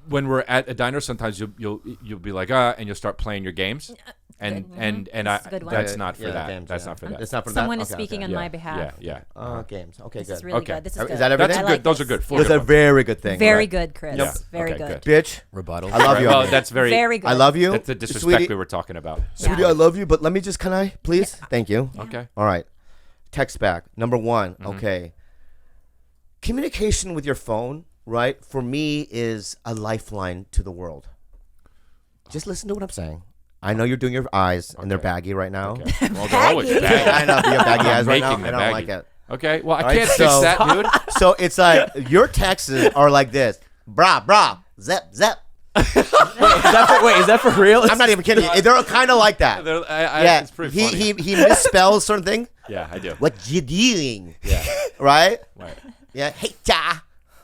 Speaker 4: when we're at a diner, sometimes you'll be like and you'll start playing your games, and
Speaker 3: That's a good one.
Speaker 4: that's not for that.
Speaker 1: Games,
Speaker 4: That's not for that.
Speaker 1: It's not for
Speaker 3: Someone
Speaker 1: that.
Speaker 3: is speaking on my behalf.
Speaker 4: Yeah.
Speaker 1: Games. Okay,
Speaker 3: This
Speaker 1: good.
Speaker 3: is really
Speaker 4: Okay.
Speaker 3: good. This is
Speaker 1: Is
Speaker 3: good.
Speaker 1: that everything?
Speaker 3: I
Speaker 4: That's
Speaker 3: like
Speaker 4: good. Those are
Speaker 3: this.
Speaker 4: good. Four
Speaker 1: That's
Speaker 4: good
Speaker 1: a
Speaker 4: ones.
Speaker 1: very good thing.
Speaker 3: Very
Speaker 1: right?
Speaker 3: good, Chris.
Speaker 4: Yeah.
Speaker 3: Very
Speaker 4: Okay,
Speaker 3: good.
Speaker 1: Bitch,
Speaker 2: Rebuttal.
Speaker 1: I love you.
Speaker 4: Well, that's very.
Speaker 3: Very good.
Speaker 1: I love you.
Speaker 4: That's the disrespect
Speaker 1: Sweetie,
Speaker 4: we were talking about.
Speaker 1: Sweetie,
Speaker 3: Yeah.
Speaker 1: I love you, but let me just, can I, please? Thank you.
Speaker 4: Okay.
Speaker 1: All right. Text back. Number one, okay. Communication with your phone, right, for me is a lifeline to the world. Just listen to what I'm saying. I know you're doing your eyes, and they're baggy right now.
Speaker 4: Okay. Well, they're always baggy.
Speaker 1: I know, you have baggy eyes right now.
Speaker 4: Making
Speaker 1: I
Speaker 4: them
Speaker 1: don't
Speaker 4: baggy.
Speaker 1: like it.
Speaker 4: Okay. Well, I
Speaker 1: All right,
Speaker 4: can't fix
Speaker 1: so-
Speaker 4: that, dude.
Speaker 1: So it's like, your texts are like this. Brah, zep.
Speaker 2: Is that for real?
Speaker 1: I'm not even kidding you. They're kind of like that. Yeah,
Speaker 4: It's pretty funny.
Speaker 1: he misspells certain thing.
Speaker 4: Yeah, I do.
Speaker 1: What you doing?
Speaker 4: Yeah.
Speaker 1: Right?
Speaker 4: Right.
Speaker 1: Yeah. Hey, cha.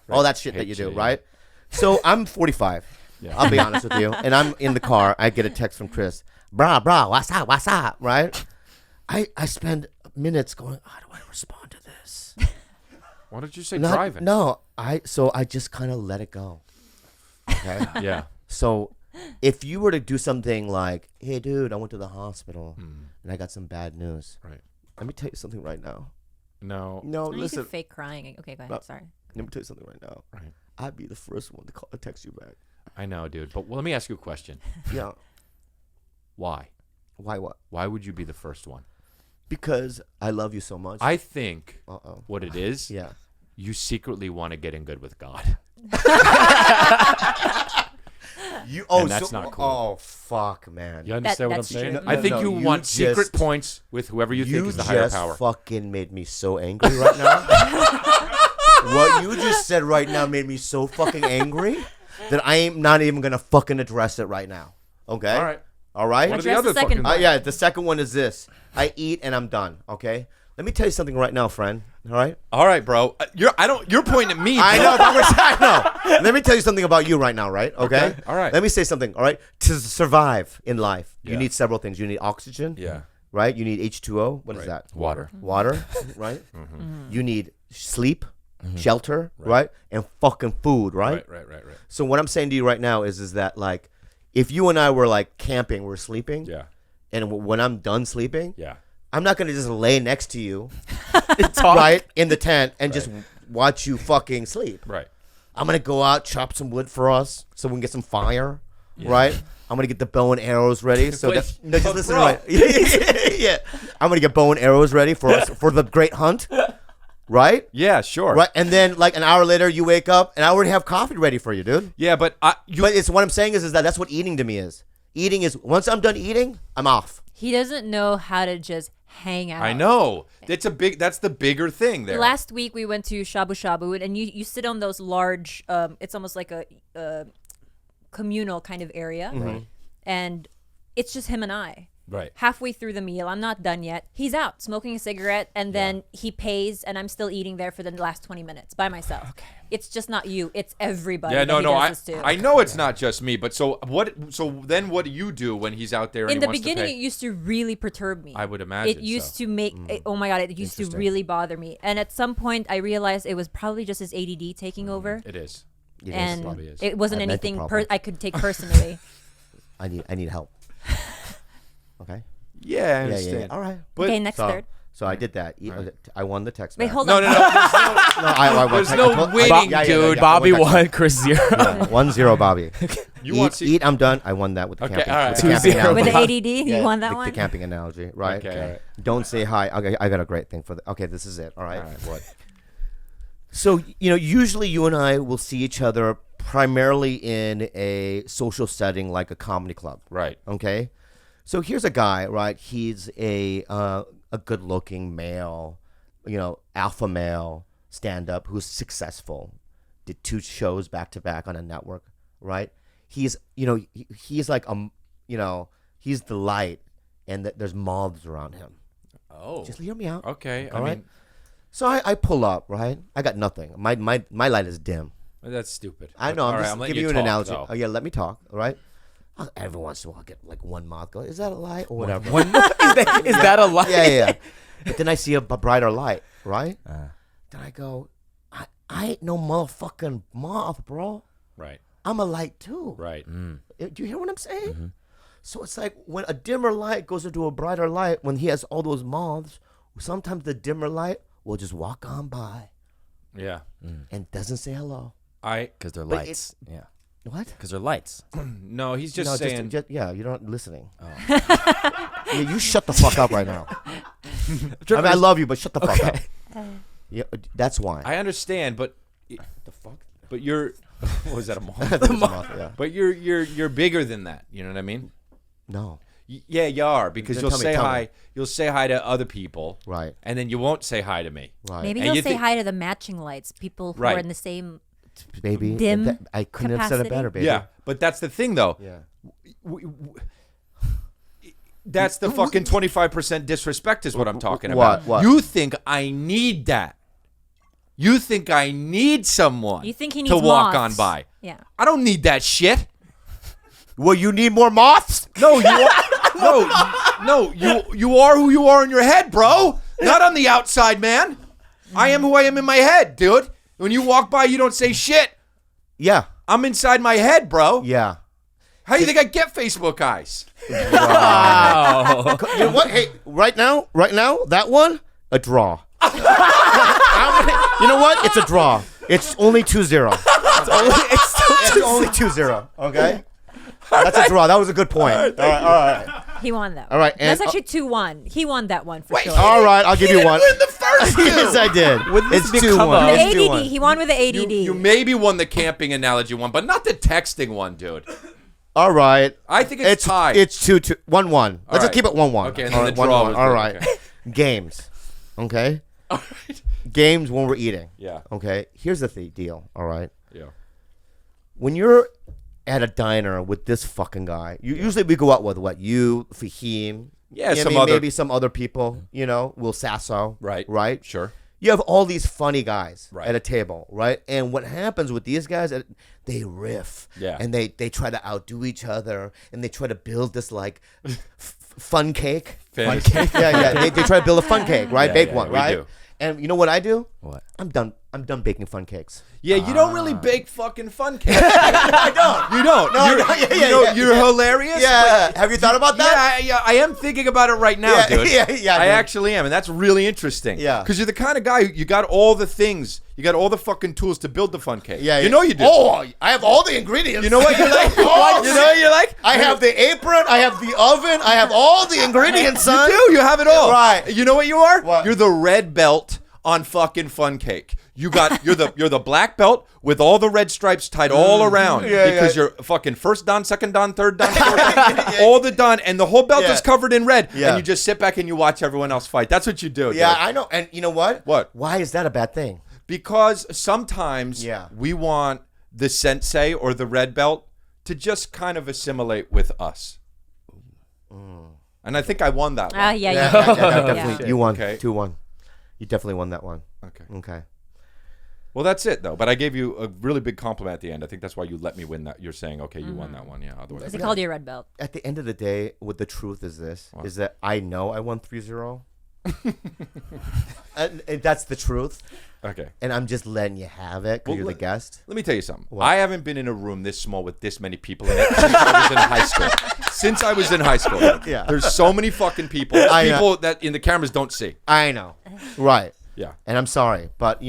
Speaker 1: All that shit that you
Speaker 4: Hey,
Speaker 1: do,
Speaker 4: cha,
Speaker 1: right? So I'm 45.
Speaker 4: Yeah.
Speaker 1: I'll be honest with you. And I'm in the car. I get a text from Chris. Brah, what's up? Right? I spend minutes going, how do I respond to this?
Speaker 4: Why did you say driving?
Speaker 1: No. I just kind of let it go. Okay?
Speaker 4: Yeah.
Speaker 1: So if you were to do something like, hey, dude, I went to the hospital and I got some bad news.
Speaker 4: Right.
Speaker 1: Let me tell you something right now.
Speaker 4: No.
Speaker 1: No,
Speaker 3: Or you
Speaker 1: listen.
Speaker 3: could fake crying. Okay, go ahead. Sorry.
Speaker 1: Let me tell you something right now.
Speaker 4: Right.
Speaker 1: I'd be the first one to text you back.
Speaker 4: I know, dude. But let me ask you a question.
Speaker 1: Yeah.
Speaker 4: Why?
Speaker 1: Why what?
Speaker 4: Why would you be the first one?
Speaker 1: Because I love you so much.
Speaker 4: I think
Speaker 1: Uh-oh.
Speaker 4: what it is,
Speaker 1: Yeah.
Speaker 4: you secretly want to get in good with God. And that's not cool.
Speaker 1: Oh, fuck, man.
Speaker 4: You understand what I'm
Speaker 3: that's
Speaker 4: saying?
Speaker 3: true.
Speaker 4: I think
Speaker 1: No,
Speaker 4: you
Speaker 1: you
Speaker 4: want
Speaker 1: just-
Speaker 4: secret points with whoever you think is the higher
Speaker 1: just
Speaker 4: power.
Speaker 1: fucking made me so angry right now. What you just said right now made me so fucking angry that I am not even going to fucking address it right now. Okay?
Speaker 4: All right.
Speaker 1: All right?
Speaker 4: What are the
Speaker 3: Address the
Speaker 4: other
Speaker 3: second
Speaker 4: fucking?
Speaker 3: part.
Speaker 1: Yeah, the second one is this. I eat and I'm done, okay? Let me tell you something right now, friend. All right?
Speaker 4: All right, bro. You're pointing at me.
Speaker 1: I
Speaker 4: bro.
Speaker 1: know, I know. Let me tell you something about you right now, right? Okay?
Speaker 4: All right.
Speaker 1: Let me say something, all right? To survive in life, you
Speaker 4: Yeah.
Speaker 1: need several things. You need oxygen.
Speaker 4: Yeah.
Speaker 1: Right? You need H2O. What is
Speaker 4: Right.
Speaker 1: that?
Speaker 4: Water.
Speaker 1: Water, right?
Speaker 3: Mm-hmm.
Speaker 1: You need sleep, shelter, right? And fucking food, right?
Speaker 4: Right.
Speaker 1: So what I'm saying to you right now is that like, if you and I were like camping, we're sleeping,
Speaker 4: Yeah.
Speaker 1: and when I'm done sleeping,
Speaker 4: Yeah.
Speaker 1: I'm not gonna just lay next to you,
Speaker 2: Talk.
Speaker 1: right, in the tent and just watch you fucking sleep.
Speaker 4: Right.
Speaker 1: I'm gonna go out, chop some wood for us, so we can get some fire, right? I'm gonna get the bow and arrows ready. So
Speaker 4: Wait,
Speaker 1: that's no, just listen,
Speaker 4: bro.
Speaker 1: right? Yeah, I'm gonna get bow and arrows ready for us for the great hunt, right?
Speaker 4: Yeah. Sure.
Speaker 1: Right, and then like an hour later, you wake up and I already have coffee ready for you, dude.
Speaker 4: Yeah, but
Speaker 1: But it's what I'm saying is that that's what eating to me is. Eating is once I'm done eating, I'm off.
Speaker 3: He doesn't know how to just hang out.
Speaker 4: I know. That's the bigger thing there.
Speaker 3: Last week we went to Shabu Shabu, and you sit on those large. It's almost like a communal kind of area, and it's just him and I.
Speaker 4: Right.
Speaker 3: Halfway through the meal, I'm not done yet. He's out smoking a cigarette, and then he pays, and I'm still eating there for the last 20 minutes by myself. Okay. It's just not you; it's everybody.
Speaker 4: Yeah,
Speaker 3: that he does this to.
Speaker 4: I know it's not just me, but so what? So then, what do you do when he's out there? And
Speaker 3: In
Speaker 4: he
Speaker 3: the
Speaker 4: wants to
Speaker 3: beginning,
Speaker 4: pay?
Speaker 3: it used to really perturb me.
Speaker 4: I would imagine
Speaker 3: it used
Speaker 4: so.
Speaker 3: to make. Oh my god! It used to really bother me. And at some point, I realized it was probably just his ADD taking over,
Speaker 4: It is.
Speaker 3: and
Speaker 4: probably is.
Speaker 3: it wasn't
Speaker 1: I have mental
Speaker 3: anything
Speaker 1: problems.
Speaker 3: I could take personally.
Speaker 1: I need help. Okay.
Speaker 4: Yeah, I
Speaker 1: Yeah.
Speaker 4: understand.
Speaker 1: All right.
Speaker 4: But
Speaker 3: Okay, next third.
Speaker 1: So I did that. I won the text.
Speaker 3: Wait,
Speaker 1: back.
Speaker 3: hold
Speaker 4: no,
Speaker 3: on.
Speaker 4: no, no. There's no.
Speaker 1: No, I won.
Speaker 4: There's
Speaker 1: text-
Speaker 4: no
Speaker 1: I told-
Speaker 4: winning,
Speaker 1: I-
Speaker 4: dude.
Speaker 1: I
Speaker 2: Bobby
Speaker 1: won text.
Speaker 2: won, Chris 0.
Speaker 1: Yeah, 1-0, Bobby.
Speaker 4: You want
Speaker 1: eat. I'm done. I won that with the
Speaker 4: Okay,
Speaker 1: camping.
Speaker 4: all right.
Speaker 1: With the camping
Speaker 2: 2-0.
Speaker 1: analogy.
Speaker 3: With the ADD,
Speaker 1: Yeah,
Speaker 3: you won that
Speaker 1: the,
Speaker 3: one.
Speaker 1: The camping analogy, right?
Speaker 4: Okay, all right.
Speaker 1: Don't say hi. Okay, I got a great thing for the. Okay, this is it. All right.
Speaker 4: All right. What?
Speaker 1: So usually you and I will see each other primarily in a social setting like a comedy club.
Speaker 4: Right.
Speaker 1: Okay. So here's a guy, right? He's a good-looking male, alpha male, stand-up who's successful, did 2 shows back to back on a network, right? He's he's like he's the light, and there's moths around him.
Speaker 4: Oh,
Speaker 1: Just hear me out.
Speaker 4: okay.
Speaker 1: All right. So I pull up, right? I got nothing. My light is dim.
Speaker 4: That's stupid.
Speaker 1: I know.
Speaker 4: All
Speaker 1: I'm
Speaker 4: right,
Speaker 1: just
Speaker 4: letting
Speaker 1: giving you an
Speaker 4: talk,
Speaker 1: analogy.
Speaker 4: though.
Speaker 1: Oh yeah, let me talk. All right. Every once in a while, I get like one moth. Go, is that a light or whatever?
Speaker 2: Is that a lie?
Speaker 1: Yeah. But then I see a brighter light, right? Then I go, I ain't no motherfucking moth, bro.
Speaker 4: Right.
Speaker 1: I'm a light too.
Speaker 4: Right.
Speaker 1: Do you hear what I'm saying? So it's like when a dimmer light goes into a brighter light, when he has all those moths, sometimes the dimmer light will just walk on by
Speaker 4: Yeah.
Speaker 1: and doesn't say hello.
Speaker 2: Because they're
Speaker 1: But
Speaker 2: lights. Yeah.
Speaker 1: What?
Speaker 2: Because they're lights.
Speaker 4: No, he's just
Speaker 1: No,
Speaker 4: saying.
Speaker 1: you're not listening. Yeah, you shut the fuck up right now. I mean, I love you, but shut the fuck up. Yeah, that's why.
Speaker 4: I understand, but
Speaker 1: the fuck?
Speaker 4: but you're. What was that, a moth?
Speaker 1: That's a moth, yeah.
Speaker 4: But you're bigger than that. You know what I mean?
Speaker 1: No.
Speaker 4: Yeah, you are, because
Speaker 1: Then
Speaker 4: you'll
Speaker 1: tell me,
Speaker 4: say
Speaker 1: tell
Speaker 4: hi.
Speaker 1: me.
Speaker 4: You'll say hi to other people,
Speaker 1: Right.
Speaker 4: and then you won't say hi to me.
Speaker 1: Right.
Speaker 3: Maybe
Speaker 4: And
Speaker 3: he'll
Speaker 4: you
Speaker 3: say
Speaker 4: think-
Speaker 3: hi to the matching lights, people who
Speaker 4: Right.
Speaker 3: are in the same.
Speaker 1: Baby.
Speaker 3: Dim
Speaker 1: I couldn't have said it
Speaker 3: capacity?
Speaker 1: better, baby.
Speaker 4: Yeah, but that's the thing, though.
Speaker 1: Yeah.
Speaker 4: That's the fucking 25% disrespect is what I'm talking
Speaker 1: What?
Speaker 4: about.
Speaker 1: What?
Speaker 4: You think I need that. You think I need someone
Speaker 3: You think he needs
Speaker 4: to walk
Speaker 3: moths.
Speaker 4: on by.
Speaker 3: Yeah.
Speaker 4: I don't need that shit.
Speaker 1: Well, you need more moths?
Speaker 4: No, you are, you are who you are in your head, bro. Not on the outside, man. I am who I am in my head, dude. When you walk by, you don't say shit.
Speaker 1: Yeah.
Speaker 4: I'm inside my head, bro.
Speaker 1: Yeah.
Speaker 4: How do you think I get Facebook eyes?
Speaker 2: Oh.
Speaker 1: You know what? Hey, right now, that one, a draw. You know what? It's a draw. It's only 2-0. It's only 2-0. Okay? That's a draw. That was a good point. All right.
Speaker 3: He won that.
Speaker 1: All right, and-
Speaker 3: That's actually 2-1. He won that one for sure.
Speaker 1: All right, I'll give you one.
Speaker 4: Win the first two.
Speaker 1: Yes, I did.
Speaker 2: Wouldn't this
Speaker 1: It's
Speaker 2: become
Speaker 1: 2-1.
Speaker 2: a-
Speaker 3: The
Speaker 1: It's
Speaker 3: ADD.
Speaker 1: 2-1.
Speaker 3: He won with the ADD.
Speaker 4: You maybe won the camping analogy one, but not the texting one, dude.
Speaker 1: All right.
Speaker 4: I think it's tied.
Speaker 1: It's 2-2. 1-1. Let's
Speaker 4: right.
Speaker 1: just keep it 1-1.
Speaker 4: Okay, and
Speaker 1: All
Speaker 4: then
Speaker 1: right,
Speaker 4: the draw
Speaker 1: 1-1.
Speaker 4: was
Speaker 1: All
Speaker 4: good,
Speaker 1: right.
Speaker 4: okay.
Speaker 1: Games. Okay?
Speaker 4: All right.
Speaker 1: Games when we're eating.
Speaker 4: Yeah.
Speaker 1: Okay? Here's the deal. All right?
Speaker 4: Yeah.
Speaker 1: When you're at a diner with this fucking guy, usually we go out with what? You, Fahim.
Speaker 4: Yeah,
Speaker 1: you know
Speaker 4: some
Speaker 1: what I mean?
Speaker 4: other-
Speaker 1: Maybe some other people, Will Sasso.
Speaker 4: Right.
Speaker 1: Right?
Speaker 4: Sure.
Speaker 1: You have all these funny guys
Speaker 4: Right.
Speaker 1: at a table, right? And what happens with these guys, they riff,
Speaker 4: Yeah.
Speaker 1: and they try to outdo each other, and they try to build this like fun cake.
Speaker 4: Fantasy.
Speaker 1: Yeah. They try to build a fun cake, right?
Speaker 4: Yeah,
Speaker 1: Bake
Speaker 4: yeah,
Speaker 1: one,
Speaker 4: we
Speaker 1: right?
Speaker 4: do.
Speaker 1: And you know what I do?
Speaker 2: What?
Speaker 1: I'm done baking fun cakes.
Speaker 4: Yeah, you don't really bake fucking fun cakes.
Speaker 1: I don't.
Speaker 4: You don't.
Speaker 1: No, I
Speaker 4: You're,
Speaker 1: don't. Yeah,
Speaker 4: you're hilarious.
Speaker 1: Yeah. Have you thought about that?
Speaker 4: Yeah, I am thinking about it right now,
Speaker 1: Yeah,
Speaker 4: dude.
Speaker 1: yeah,
Speaker 4: I
Speaker 1: dude.
Speaker 4: actually am, and that's really interesting.
Speaker 1: Yeah.
Speaker 4: Because you're the kind of guy you got all the things, you got all the fucking tools to build the fun cake.
Speaker 1: Yeah.
Speaker 4: You know you do.
Speaker 1: Oh, I have all the ingredients.
Speaker 4: You know what you're like?
Speaker 1: Oh,
Speaker 4: You know what you're like?
Speaker 1: I have the apron. I have the oven. I have all the ingredients, son.
Speaker 4: You do. You have it all.
Speaker 1: Right.
Speaker 4: You know what you are?
Speaker 1: What?
Speaker 4: You're the red belt on fucking fun cake. You're the black belt with all the red stripes tied all around because you're fucking first dan, second dan, third dan, fourth dan, all the dan, and the whole belt
Speaker 1: Yeah.
Speaker 4: is covered in red,
Speaker 1: Yeah.
Speaker 4: and you just sit back and you watch everyone else fight. That's what you do.
Speaker 1: Yeah,
Speaker 4: dude.
Speaker 1: I know. And you know what?
Speaker 4: What?
Speaker 1: Why is that a bad thing?
Speaker 4: Because sometimes
Speaker 1: Yeah.
Speaker 4: we want the sensei or the red belt to just kind of assimilate with us. And I think I won that one.
Speaker 3: Yeah.
Speaker 1: Definitely.
Speaker 3: Yeah.
Speaker 1: You won.
Speaker 4: Okay.
Speaker 1: 2-1. You definitely won that one.
Speaker 4: Okay.
Speaker 1: Okay.
Speaker 4: Well, that's it, though. But I gave you a really big compliment at the end. I think that's why you let me win that. You're saying, okay, you won that one. Yeah, otherwise.
Speaker 3: Because he called you a red belt.
Speaker 1: At the end of the day, what the truth is is that I know I won 3-0. and that's the truth.
Speaker 4: Okay.
Speaker 1: And I'm just letting you have it because
Speaker 4: Well,
Speaker 1: you're the guest.
Speaker 4: Let me tell you something.
Speaker 1: What?
Speaker 4: I haven't been in a room this small with this many people in it since I was in high school. Since I was in high school.
Speaker 1: Yeah.
Speaker 4: There's so many fucking people.
Speaker 1: I know.
Speaker 4: People that in the cameras don't see.
Speaker 1: I know. Right.
Speaker 4: Yeah.
Speaker 1: And I'm sorry, but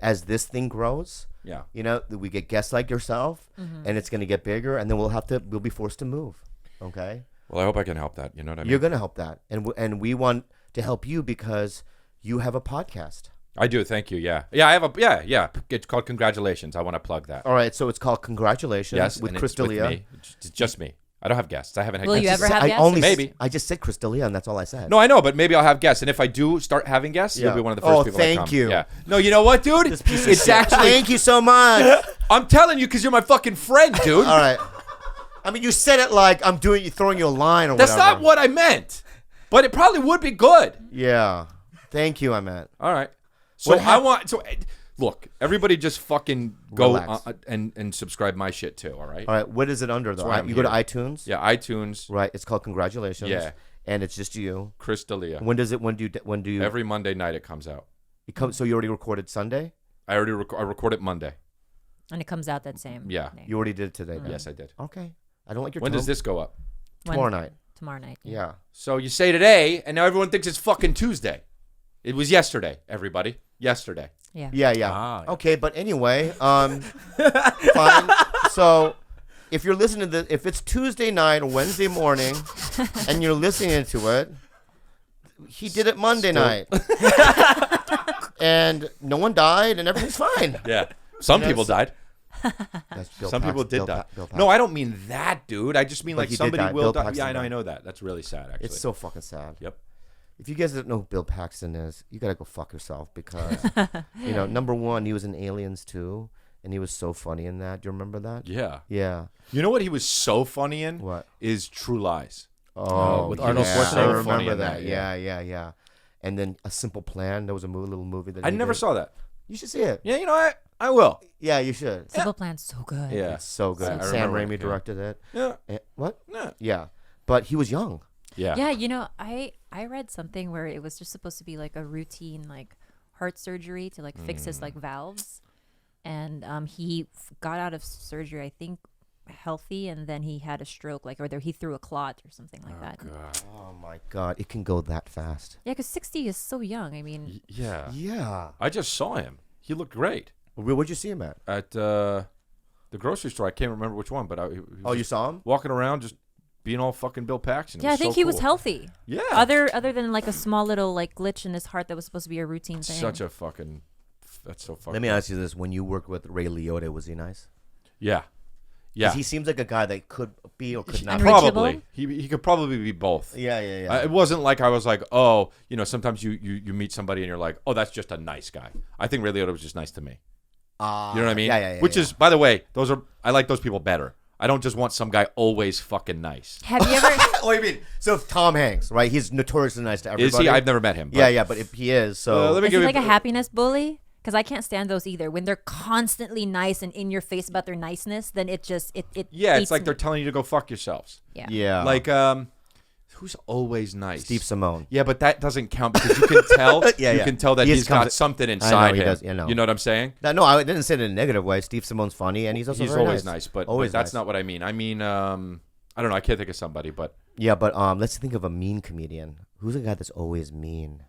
Speaker 1: as this thing grows,
Speaker 4: Yeah.
Speaker 1: we get guests like yourself, and it's gonna get bigger, and then we'll be forced to move. Okay.
Speaker 4: Well, I hope I can help that. You know what I mean?
Speaker 1: You're gonna help that, and we want to help you because you have a podcast.
Speaker 4: I do. Thank you. Yeah. Yeah. I have a. Yeah. It's called Congratulations. I want to plug that.
Speaker 1: All right, so it's called Congratulations
Speaker 4: Yes.
Speaker 1: with
Speaker 4: and
Speaker 1: Chris
Speaker 4: it's with
Speaker 1: D'Elia.
Speaker 4: me. It's just me. I don't have guests. I haven't had
Speaker 3: Will
Speaker 4: guests.
Speaker 3: you ever have
Speaker 1: I
Speaker 3: guests?
Speaker 1: only
Speaker 4: Maybe.
Speaker 1: I just said Crystalia, and that's all I said.
Speaker 4: No, I know, but maybe I'll have guests. And if I do start having guests, you'll
Speaker 1: Yeah.
Speaker 4: be one of the first
Speaker 1: Oh,
Speaker 4: people
Speaker 1: thank
Speaker 4: that come.
Speaker 1: you.
Speaker 4: Yeah. No, you know what, dude? It's actually.
Speaker 1: Thank you so much.
Speaker 4: I'm telling you because you're my fucking friend, dude.
Speaker 1: All right. I mean, you said it like I'm throwing you a line or
Speaker 4: That's
Speaker 1: whatever.
Speaker 4: not what I meant. But it probably would be good.
Speaker 1: Yeah. Thank you, I meant.
Speaker 4: All right. So
Speaker 1: What
Speaker 4: I want. So look, everybody, just fucking go
Speaker 1: Relax.
Speaker 4: and subscribe my shit too. All right.
Speaker 1: All right. What is it under though?
Speaker 4: why I'm
Speaker 1: You go to
Speaker 4: here.
Speaker 1: iTunes.
Speaker 4: Yeah, iTunes.
Speaker 1: Right. It's called Congratulations.
Speaker 4: Yeah.
Speaker 1: And it's just you.
Speaker 4: Crystalia.
Speaker 1: When do you?
Speaker 4: Every Monday night it comes out.
Speaker 1: It comes. So you already recorded Sunday.
Speaker 4: I already I record it Monday.
Speaker 3: And it comes out that same.
Speaker 4: Yeah.
Speaker 3: day.
Speaker 1: You already did it today. Then.
Speaker 4: Yes, I did.
Speaker 1: Okay. I don't like your.
Speaker 4: When
Speaker 1: tone.
Speaker 4: does this go up?
Speaker 1: Tomorrow
Speaker 3: Wednesday.
Speaker 1: night.
Speaker 3: Tomorrow night.
Speaker 1: Yeah.
Speaker 4: So you say today, and now everyone thinks it's fucking Tuesday. It was yesterday, everybody. Yesterday.
Speaker 3: Yeah.
Speaker 1: Yeah. Yeah.
Speaker 2: Ah, yeah.
Speaker 1: Okay. But anyway, fine. So. If you're listening to this, if it's Tuesday night or Wednesday morning, and you're listening to it, he did it Monday night, and no one died, and everything's fine.
Speaker 4: Yeah. Some
Speaker 1: Yes.
Speaker 4: people died.
Speaker 1: That's Bill
Speaker 4: Some people
Speaker 1: Pax-
Speaker 4: did
Speaker 1: Bill
Speaker 4: die.
Speaker 1: Pa- Bill Pax.
Speaker 4: No, I don't mean that, dude. I just mean
Speaker 1: But
Speaker 4: like
Speaker 1: he did
Speaker 4: somebody
Speaker 1: die.
Speaker 4: will
Speaker 1: Bill
Speaker 4: die.
Speaker 1: Paxton
Speaker 4: Yeah, I
Speaker 1: died.
Speaker 4: know that. That's really sad, actually.
Speaker 1: It's so fucking sad.
Speaker 4: Yep.
Speaker 1: If you guys don't know who Bill Paxton is, you gotta go fuck yourself because number one, he was in Aliens too, and he was so funny in that. Do you remember that?
Speaker 4: Yeah.
Speaker 1: Yeah.
Speaker 4: You know what he was so funny in?
Speaker 1: What?
Speaker 4: Is True Lies.
Speaker 1: Oh,
Speaker 2: with Arnold
Speaker 1: yeah,
Speaker 2: Schwarzenegger.
Speaker 1: I
Speaker 4: So funny
Speaker 1: remember
Speaker 4: in
Speaker 1: that.
Speaker 4: that,
Speaker 1: Yeah, yeah, yeah. And then A Simple Plan. There was a little movie that
Speaker 4: I
Speaker 1: he
Speaker 4: never
Speaker 1: did.
Speaker 4: saw that.
Speaker 1: You should see it.
Speaker 4: Yeah, you know what? I will.
Speaker 1: Yeah, you should.
Speaker 3: Simple Plan's so good.
Speaker 4: Yeah.
Speaker 1: It's so good.
Speaker 4: I
Speaker 1: Sam
Speaker 4: remember
Speaker 1: Raimi
Speaker 4: it, yeah.
Speaker 1: directed it.
Speaker 4: Yeah.
Speaker 1: What?
Speaker 4: Yeah.
Speaker 1: Yeah, but he was young.
Speaker 4: Yeah.
Speaker 3: Yeah, I read something where it was just supposed to be like a routine like heart surgery to like fix his like valves, and he got out of surgery I think healthy, and then he had a stroke or he threw a clot or something like that.
Speaker 4: God.
Speaker 1: Oh my God, it can go that fast.
Speaker 3: Yeah, because 60 is so young. I mean,
Speaker 4: Yeah.
Speaker 1: Yeah.
Speaker 4: I just saw him. He looked great
Speaker 1: Where'd you see him at?
Speaker 4: at the grocery store. I can't remember which one, but he was
Speaker 1: Oh, you
Speaker 4: just
Speaker 1: saw him?
Speaker 4: walking around just being all fucking Bill Paxton. It
Speaker 3: yeah, I
Speaker 4: was
Speaker 3: think
Speaker 4: so
Speaker 3: he was
Speaker 4: cool.
Speaker 3: healthy.
Speaker 4: Yeah.
Speaker 3: Other than like a small little like glitch in his heart that was supposed to be a routine thing.
Speaker 4: Such a fucking. That's so fucking.
Speaker 1: Let me ask you this: when you worked with Ray Liotta, was he nice?
Speaker 4: Yeah.
Speaker 1: 'Cause
Speaker 4: Yeah.
Speaker 1: he seems like a guy that could be or could not. be.
Speaker 3: Unreachable?
Speaker 4: Probably. He could probably be both.
Speaker 1: Yeah, yeah, yeah.
Speaker 4: It wasn't like I was like, oh, sometimes you meet somebody and you're like, oh, that's just a nice guy. I think Ray Liotta was just nice to me. You know what I mean?
Speaker 1: Yeah, yeah, yeah.
Speaker 4: Which
Speaker 1: yeah.
Speaker 4: is, by the way, I like those people better. I don't just want some guy always fucking nice.
Speaker 3: Have you ever?
Speaker 1: Oh, you mean so? If Tom Hanks, right? He's notoriously nice to everybody.
Speaker 4: Is he? I've never met him. But,
Speaker 1: Yeah, yeah, but if he is, so
Speaker 4: let me
Speaker 3: Is
Speaker 4: give
Speaker 3: he
Speaker 4: you
Speaker 3: like a happiness bully? Because I can't stand those either. When they're constantly nice and in your face about their niceness, then it just it
Speaker 4: Yeah, it's
Speaker 3: eats
Speaker 4: like
Speaker 3: me.
Speaker 4: they're telling you to go fuck yourselves.
Speaker 3: Yeah.
Speaker 1: yeah,
Speaker 4: Like, who's always nice?
Speaker 1: Steve Simone.
Speaker 4: Yeah, but that doesn't count because you can tell.
Speaker 1: Yeah,
Speaker 4: you
Speaker 1: yeah.
Speaker 4: can tell that
Speaker 1: He
Speaker 4: he's
Speaker 1: just comes-
Speaker 4: got something
Speaker 1: I know,
Speaker 4: inside
Speaker 1: he
Speaker 4: him.
Speaker 1: does, I know.
Speaker 4: You know what I'm saying?
Speaker 1: No, I didn't say it in a negative way. Steve Simone's funny, and he's also
Speaker 4: He's
Speaker 1: very
Speaker 4: always nice, but
Speaker 1: always
Speaker 4: that's
Speaker 1: nice.
Speaker 4: not what I mean. I mean, I don't know. I can't think of somebody, but
Speaker 1: Yeah, but let's think of a mean comedian. Who's a guy that's always mean?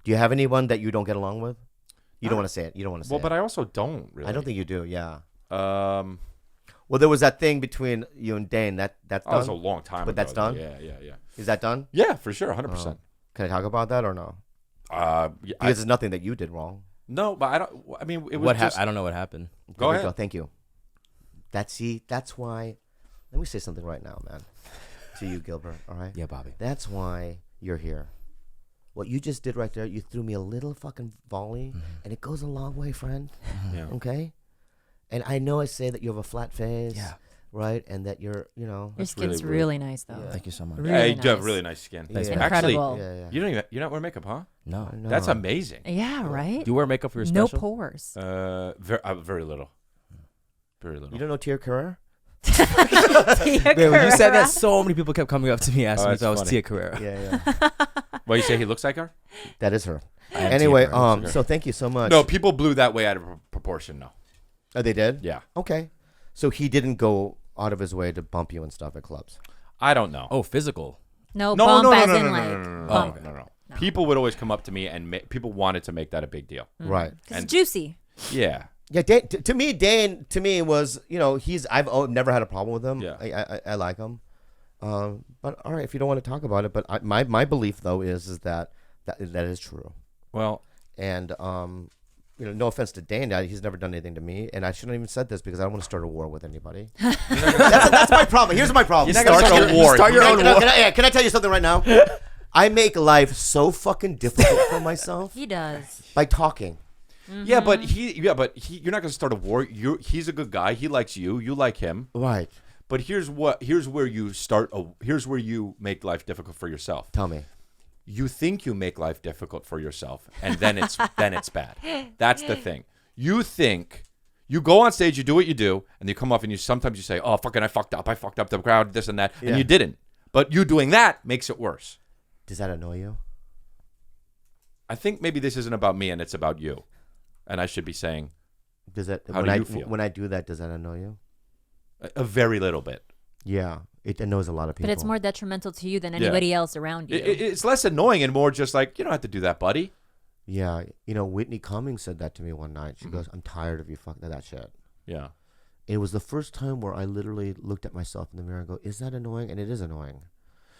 Speaker 1: Do you have anyone that you don't get along with? You don't want to say it. You don't want to say
Speaker 4: well,
Speaker 1: it.
Speaker 4: but I also don't really.
Speaker 1: I don't think you do. Yeah.
Speaker 4: Um,
Speaker 1: Well, there was that thing between you and Dane. That's
Speaker 4: that
Speaker 1: done.
Speaker 4: was a long time ago.
Speaker 1: But that's
Speaker 4: though.
Speaker 1: done?
Speaker 4: Yeah.
Speaker 1: Is that done?
Speaker 4: Yeah, for sure, 100%.
Speaker 1: Can I talk about that or no?
Speaker 4: Yeah,
Speaker 1: Because there's nothing that you did wrong.
Speaker 4: no, but I don't. I mean, it was
Speaker 2: What
Speaker 4: just.
Speaker 2: I don't know what happened.
Speaker 4: Go
Speaker 1: There we
Speaker 4: ahead.
Speaker 1: Thank you. That's why. Let me say something right now, man. To you, Gilbert. All right.
Speaker 2: Yeah, Bobby.
Speaker 1: That's why you're here. What you just did right there, you threw me a little fucking volley, and it goes a long way, friend.
Speaker 4: Yeah.
Speaker 1: Okay? And I know I say that you have a flat face,
Speaker 2: Yeah.
Speaker 1: right? And that you're,
Speaker 3: Your
Speaker 4: That's
Speaker 3: skin's
Speaker 4: really
Speaker 3: really nice though.
Speaker 1: Yeah.
Speaker 2: Thank you so much.
Speaker 3: Really
Speaker 4: Yeah, you do have
Speaker 3: nice.
Speaker 4: really nice skin.
Speaker 1: Thanks,
Speaker 3: man.
Speaker 4: Actually,
Speaker 3: Incredible.
Speaker 1: yeah.
Speaker 4: you don't wear makeup, huh?
Speaker 2: No.
Speaker 1: I know.
Speaker 4: That's amazing.
Speaker 3: Yeah, right.
Speaker 2: Do you wear makeup for your
Speaker 3: No
Speaker 2: special?
Speaker 3: pores.
Speaker 4: Very little. Very little.
Speaker 1: You don't know Tia Carrera?
Speaker 2: Man, when you said that, so many people kept coming up to me asking me
Speaker 4: that's
Speaker 2: if I was
Speaker 4: funny.
Speaker 2: Tia Carrera.
Speaker 1: Yeah, yeah.
Speaker 4: Well, you say he looks like her?
Speaker 1: That is her.
Speaker 2: I am
Speaker 1: Anyway,
Speaker 2: Tia Carrera.
Speaker 1: so thank you so much.
Speaker 4: No, people blew that way out of proportion. No.
Speaker 1: Oh, they did?
Speaker 4: Yeah.
Speaker 1: Okay. So he didn't go out of his way to bump you and stuff at clubs.
Speaker 4: I don't know.
Speaker 2: Oh, physical.
Speaker 3: No,
Speaker 4: no,
Speaker 3: bump
Speaker 4: no, no,
Speaker 3: as
Speaker 4: no,
Speaker 3: in
Speaker 4: no,
Speaker 3: like
Speaker 4: no, no, no,
Speaker 3: bump.
Speaker 4: no. People would always come up to me and people wanted to make that a big deal.
Speaker 1: Right.
Speaker 3: 'Cause it's juicy.
Speaker 4: Yeah.
Speaker 1: Yeah, Dane, to me was, I've never had a problem with him.
Speaker 4: Yeah.
Speaker 1: I like him. But all right, if you don't want to talk about it, but my belief though is that is true.
Speaker 4: Well,
Speaker 1: And no offense to Dana, he's never done anything to me, and I shouldn't have even said this because I don't want to start a war with anybody. that's my problem. Here's my problem.
Speaker 4: You're not gonna start a war.
Speaker 1: Start your own war. Can I tell you something right now? I make life so fucking difficult for myself.
Speaker 3: He does.
Speaker 1: By talking.
Speaker 4: Yeah, but you're not gonna start a war. He's a good guy. He likes you. You like him.
Speaker 1: Right.
Speaker 4: But here's where you start. Here's where you make life difficult for yourself.
Speaker 1: Tell me.
Speaker 4: You think you make life difficult for yourself, and then it's bad. That's the thing. You think you go on stage, you do what you do, and you come off and sometimes you say, "Oh, fucking, I fucked up the crowd, this and that," and you didn't. But you doing that makes it worse.
Speaker 1: Does that annoy you?
Speaker 4: I think maybe this isn't about me, and it's about you, and I should be saying, how do you feel
Speaker 1: when I do that? Does that annoy you?
Speaker 4: A very little bit.
Speaker 1: Yeah, it annoys a lot of people.
Speaker 3: But it's more detrimental to you than anybody else around you.
Speaker 4: It's less annoying and more just like, you don't have to do that, buddy.
Speaker 1: Yeah, Whitney Cummings said that to me one night. She goes, "I'm tired of you fucking that shit."
Speaker 4: Yeah.
Speaker 1: It was the first time where I literally looked at myself in the mirror and go, "Is that annoying?" And it is annoying.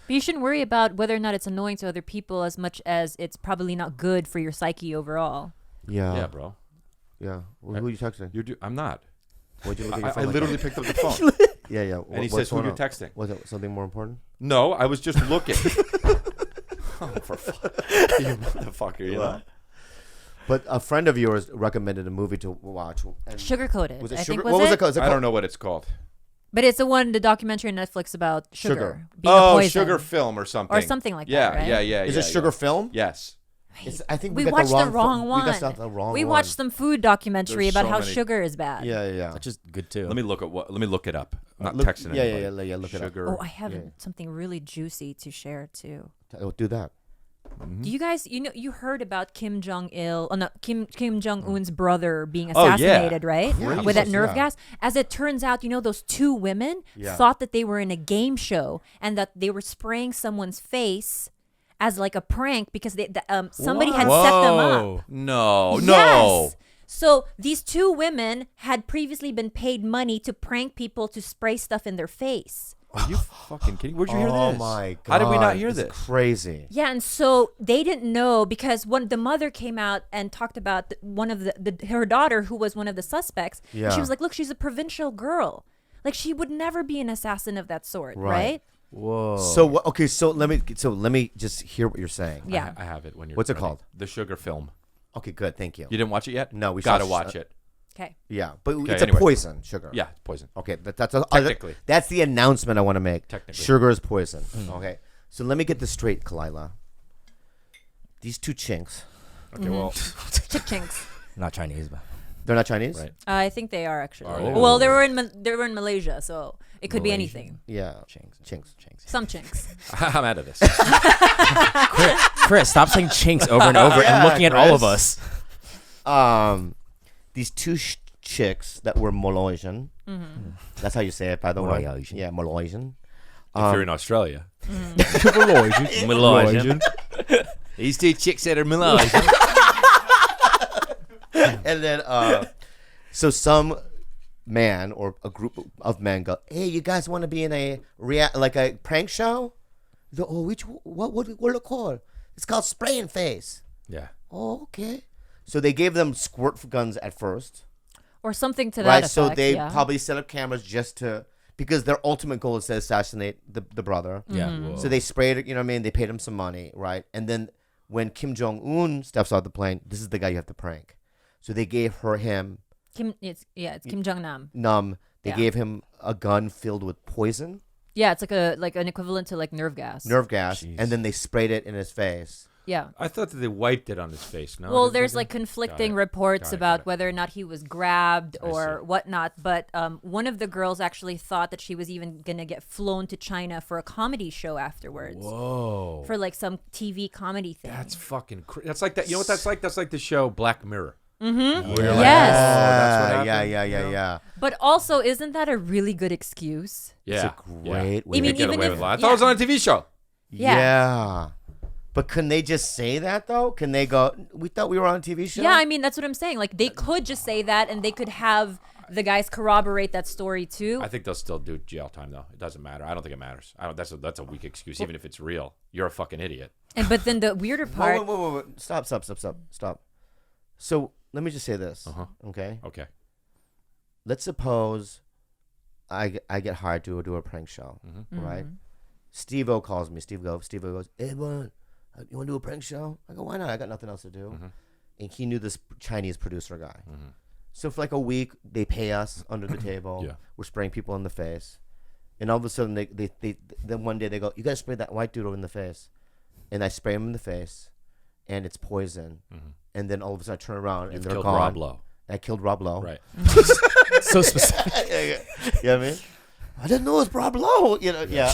Speaker 3: But you shouldn't worry about whether or not it's annoying to other people as much as it's probably not good for your psyche overall.
Speaker 1: Yeah.
Speaker 4: Yeah, bro.
Speaker 1: Yeah. Well, who are you texting?
Speaker 4: I'm not.
Speaker 1: What'd you look at your phone
Speaker 4: I
Speaker 1: like
Speaker 4: literally
Speaker 1: that?
Speaker 4: picked up the phone.
Speaker 1: Yeah.
Speaker 4: And he says, who you're texting?
Speaker 1: Was it something more important?
Speaker 4: No, I was just looking. Oh, for fuck. You motherfucker, you know?
Speaker 1: But a friend of yours recommended a movie to watch.
Speaker 3: Sugar-coated.
Speaker 1: Was it
Speaker 3: I
Speaker 1: sugar?
Speaker 3: think was
Speaker 1: What was
Speaker 3: it?
Speaker 1: it called?
Speaker 4: I don't know what it's called.
Speaker 3: But it's the documentary on Netflix about sugar.
Speaker 1: Sugar.
Speaker 3: Being a poison.
Speaker 4: Sugar film or something.
Speaker 3: Or something like that, right?
Speaker 4: Yeah.
Speaker 1: Is it sugar film?
Speaker 4: Yes.
Speaker 1: I think
Speaker 3: We
Speaker 1: got
Speaker 3: watched the wrong
Speaker 1: We
Speaker 3: one.
Speaker 1: got the wrong
Speaker 3: We
Speaker 1: one.
Speaker 3: watched some food documentary
Speaker 4: There's
Speaker 3: about
Speaker 4: so
Speaker 3: how
Speaker 4: many.
Speaker 3: sugar is bad.
Speaker 1: Yeah.
Speaker 2: Which is good too.
Speaker 4: Let me look it up. I'm not
Speaker 1: Look-
Speaker 4: texting
Speaker 1: yeah,
Speaker 4: anybody.
Speaker 1: yeah, look it up.
Speaker 4: Sugar.
Speaker 3: Oh, I have something really juicy to share too.
Speaker 1: Do that.
Speaker 3: Do you guys, you heard about Kim Jong Un's brother being
Speaker 4: Oh, yeah.
Speaker 3: assassinated, right?
Speaker 1: Yeah,
Speaker 3: With that
Speaker 1: Jesus,
Speaker 3: nerve
Speaker 1: yeah.
Speaker 3: gas. As it turns out, those two women thought that they were in a game show and that they were spraying someone's face as like a prank because somebody had set them up.
Speaker 4: No.
Speaker 3: Yes. So these two women had previously been paid money to prank people to spray stuff in their face.
Speaker 4: Are you fucking kidding? Where'd you hear this?
Speaker 1: Oh my god!
Speaker 4: How did we not hear
Speaker 1: It's
Speaker 4: this?
Speaker 1: Crazy.
Speaker 3: Yeah, and so they didn't know because when the mother came out and talked about one of her daughter who was one of the suspects, and she was like, "Look, she's a provincial girl. Like she would never be an assassin of that sort, right?"
Speaker 2: Whoa.
Speaker 1: So okay, so let me just hear what you're saying.
Speaker 3: Yeah.
Speaker 4: I have it when you're
Speaker 1: What's it
Speaker 4: ready.
Speaker 1: called?
Speaker 4: The Sugar film.
Speaker 1: Okay, good. Thank you.
Speaker 4: You didn't watch it yet?
Speaker 1: No, we
Speaker 4: gotta
Speaker 1: saw-
Speaker 4: watch it.
Speaker 3: Okay.
Speaker 1: Yeah, but
Speaker 4: Okay,
Speaker 1: it's
Speaker 4: anyway.
Speaker 1: a poison, sugar.
Speaker 4: Yeah, poison.
Speaker 1: Okay,
Speaker 4: Technically.
Speaker 1: that's the announcement I want to make.
Speaker 4: Technically.
Speaker 1: Sugar is poison. Okay, so let me get this straight, Khalyla. These two chinks,
Speaker 4: Okay, well,
Speaker 3: Chinks.
Speaker 2: Not Chinese, but
Speaker 1: they're not Chinese.
Speaker 4: right.
Speaker 3: I think they are actually.
Speaker 4: Are they?
Speaker 3: Well, they were in Malaysia, so it could be anything.
Speaker 1: Yeah,
Speaker 2: Chinks.
Speaker 1: chinks.
Speaker 3: Some chinks.
Speaker 4: I'm out of this.
Speaker 2: Chris, stop saying chinks over and over and looking at all of us.
Speaker 1: These two chicks that were Malaysian. That's how you say it, by the way.
Speaker 2: Malaysian.
Speaker 1: Yeah, Malaysian.
Speaker 4: If you're in Australia.
Speaker 2: Malaysian.
Speaker 4: Malaysian. These two chicks that are Malaysian.
Speaker 1: And then, so some man or a group of men go, "Hey, you guys want to be in a like a prank show?" They go, "Oh, what it called? It's called Spray and Face."
Speaker 4: Yeah.
Speaker 1: Oh, okay. So they gave them squirt guns at first,
Speaker 3: Or something to that
Speaker 1: right?
Speaker 3: effect.
Speaker 1: So they
Speaker 3: yeah.
Speaker 1: probably set up cameras just to because their ultimate goal is to assassinate the brother.
Speaker 2: Yeah.
Speaker 1: So they sprayed it. You know what I mean? They paid him some money, right? And then when Kim Jong Un steps out the plane, this is the guy you have to prank. So they gave him
Speaker 3: It's Kim Jong Nam.
Speaker 1: numb. They
Speaker 3: Yeah.
Speaker 1: gave him a gun filled with poison,
Speaker 3: Yeah, it's like an equivalent to like nerve gas.
Speaker 1: nerve gas,
Speaker 2: Jeez.
Speaker 1: and then they sprayed it in his face.
Speaker 3: Yeah.
Speaker 4: I thought that they wiped it on his face. No.
Speaker 3: Well,
Speaker 4: didn't
Speaker 3: there's
Speaker 4: they?
Speaker 3: like conflicting
Speaker 4: Got it.
Speaker 3: reports
Speaker 4: Got it,
Speaker 3: about
Speaker 4: got it.
Speaker 3: whether or not he was grabbed
Speaker 4: I
Speaker 3: or
Speaker 4: see.
Speaker 3: whatnot. But one of the girls actually thought that she was even gonna get flown to China for a comedy show afterwards.
Speaker 4: Whoa.
Speaker 3: For like some TV comedy thing.
Speaker 4: That's fucking. That's like that. You know what that's like? That's like the show Black Mirror.
Speaker 3: Mm-hmm.
Speaker 4: Where you're like,
Speaker 3: Yes.
Speaker 4: that's what
Speaker 1: yeah,
Speaker 4: happened,
Speaker 1: yeah,
Speaker 4: you
Speaker 1: yeah,
Speaker 4: know?
Speaker 1: yeah.
Speaker 3: But also, isn't that a really good excuse?
Speaker 4: Yeah.
Speaker 1: It's a great way
Speaker 3: I mean,
Speaker 1: to
Speaker 4: Get
Speaker 3: even
Speaker 4: away
Speaker 3: if-
Speaker 4: with it. I thought it was on a TV show.
Speaker 3: Yeah.
Speaker 1: Yeah. But can they just say that though? Can they go, "We thought we were on a TV show"?
Speaker 3: Yeah, I mean that's what I'm saying. Like they could just say that, and they could have the guys corroborate that story too.
Speaker 4: I think they'll still do jail time though. It doesn't matter. I don't think it matters. I don't. That's a weak excuse. Even if it's real, you're a fucking idiot.
Speaker 3: But then the weirder part.
Speaker 1: Wait. Stop. So let me just say this. Okay.
Speaker 4: Okay.
Speaker 1: Let's suppose I get hired to do a prank show, right? Steve-O calls me. Steve-O goes, hey, man, you want to do a prank show? I go, why not? I got nothing else to do. And he knew this Chinese producer guy. So for like a week, they pay us under the table.
Speaker 4: Yeah.
Speaker 1: We're spraying people in the face. And all of a sudden, then one day they go, you got to spray that white dude in the face. And I spray him in the face, and it's poison. And then all of a sudden I turn around, and they're
Speaker 4: killed
Speaker 1: gone.
Speaker 4: Rob Lowe.
Speaker 1: I killed Rob Lowe.
Speaker 4: Right.
Speaker 2: So specific.
Speaker 1: You know what I mean? I didn't know it was Rob Lowe. You know, yeah.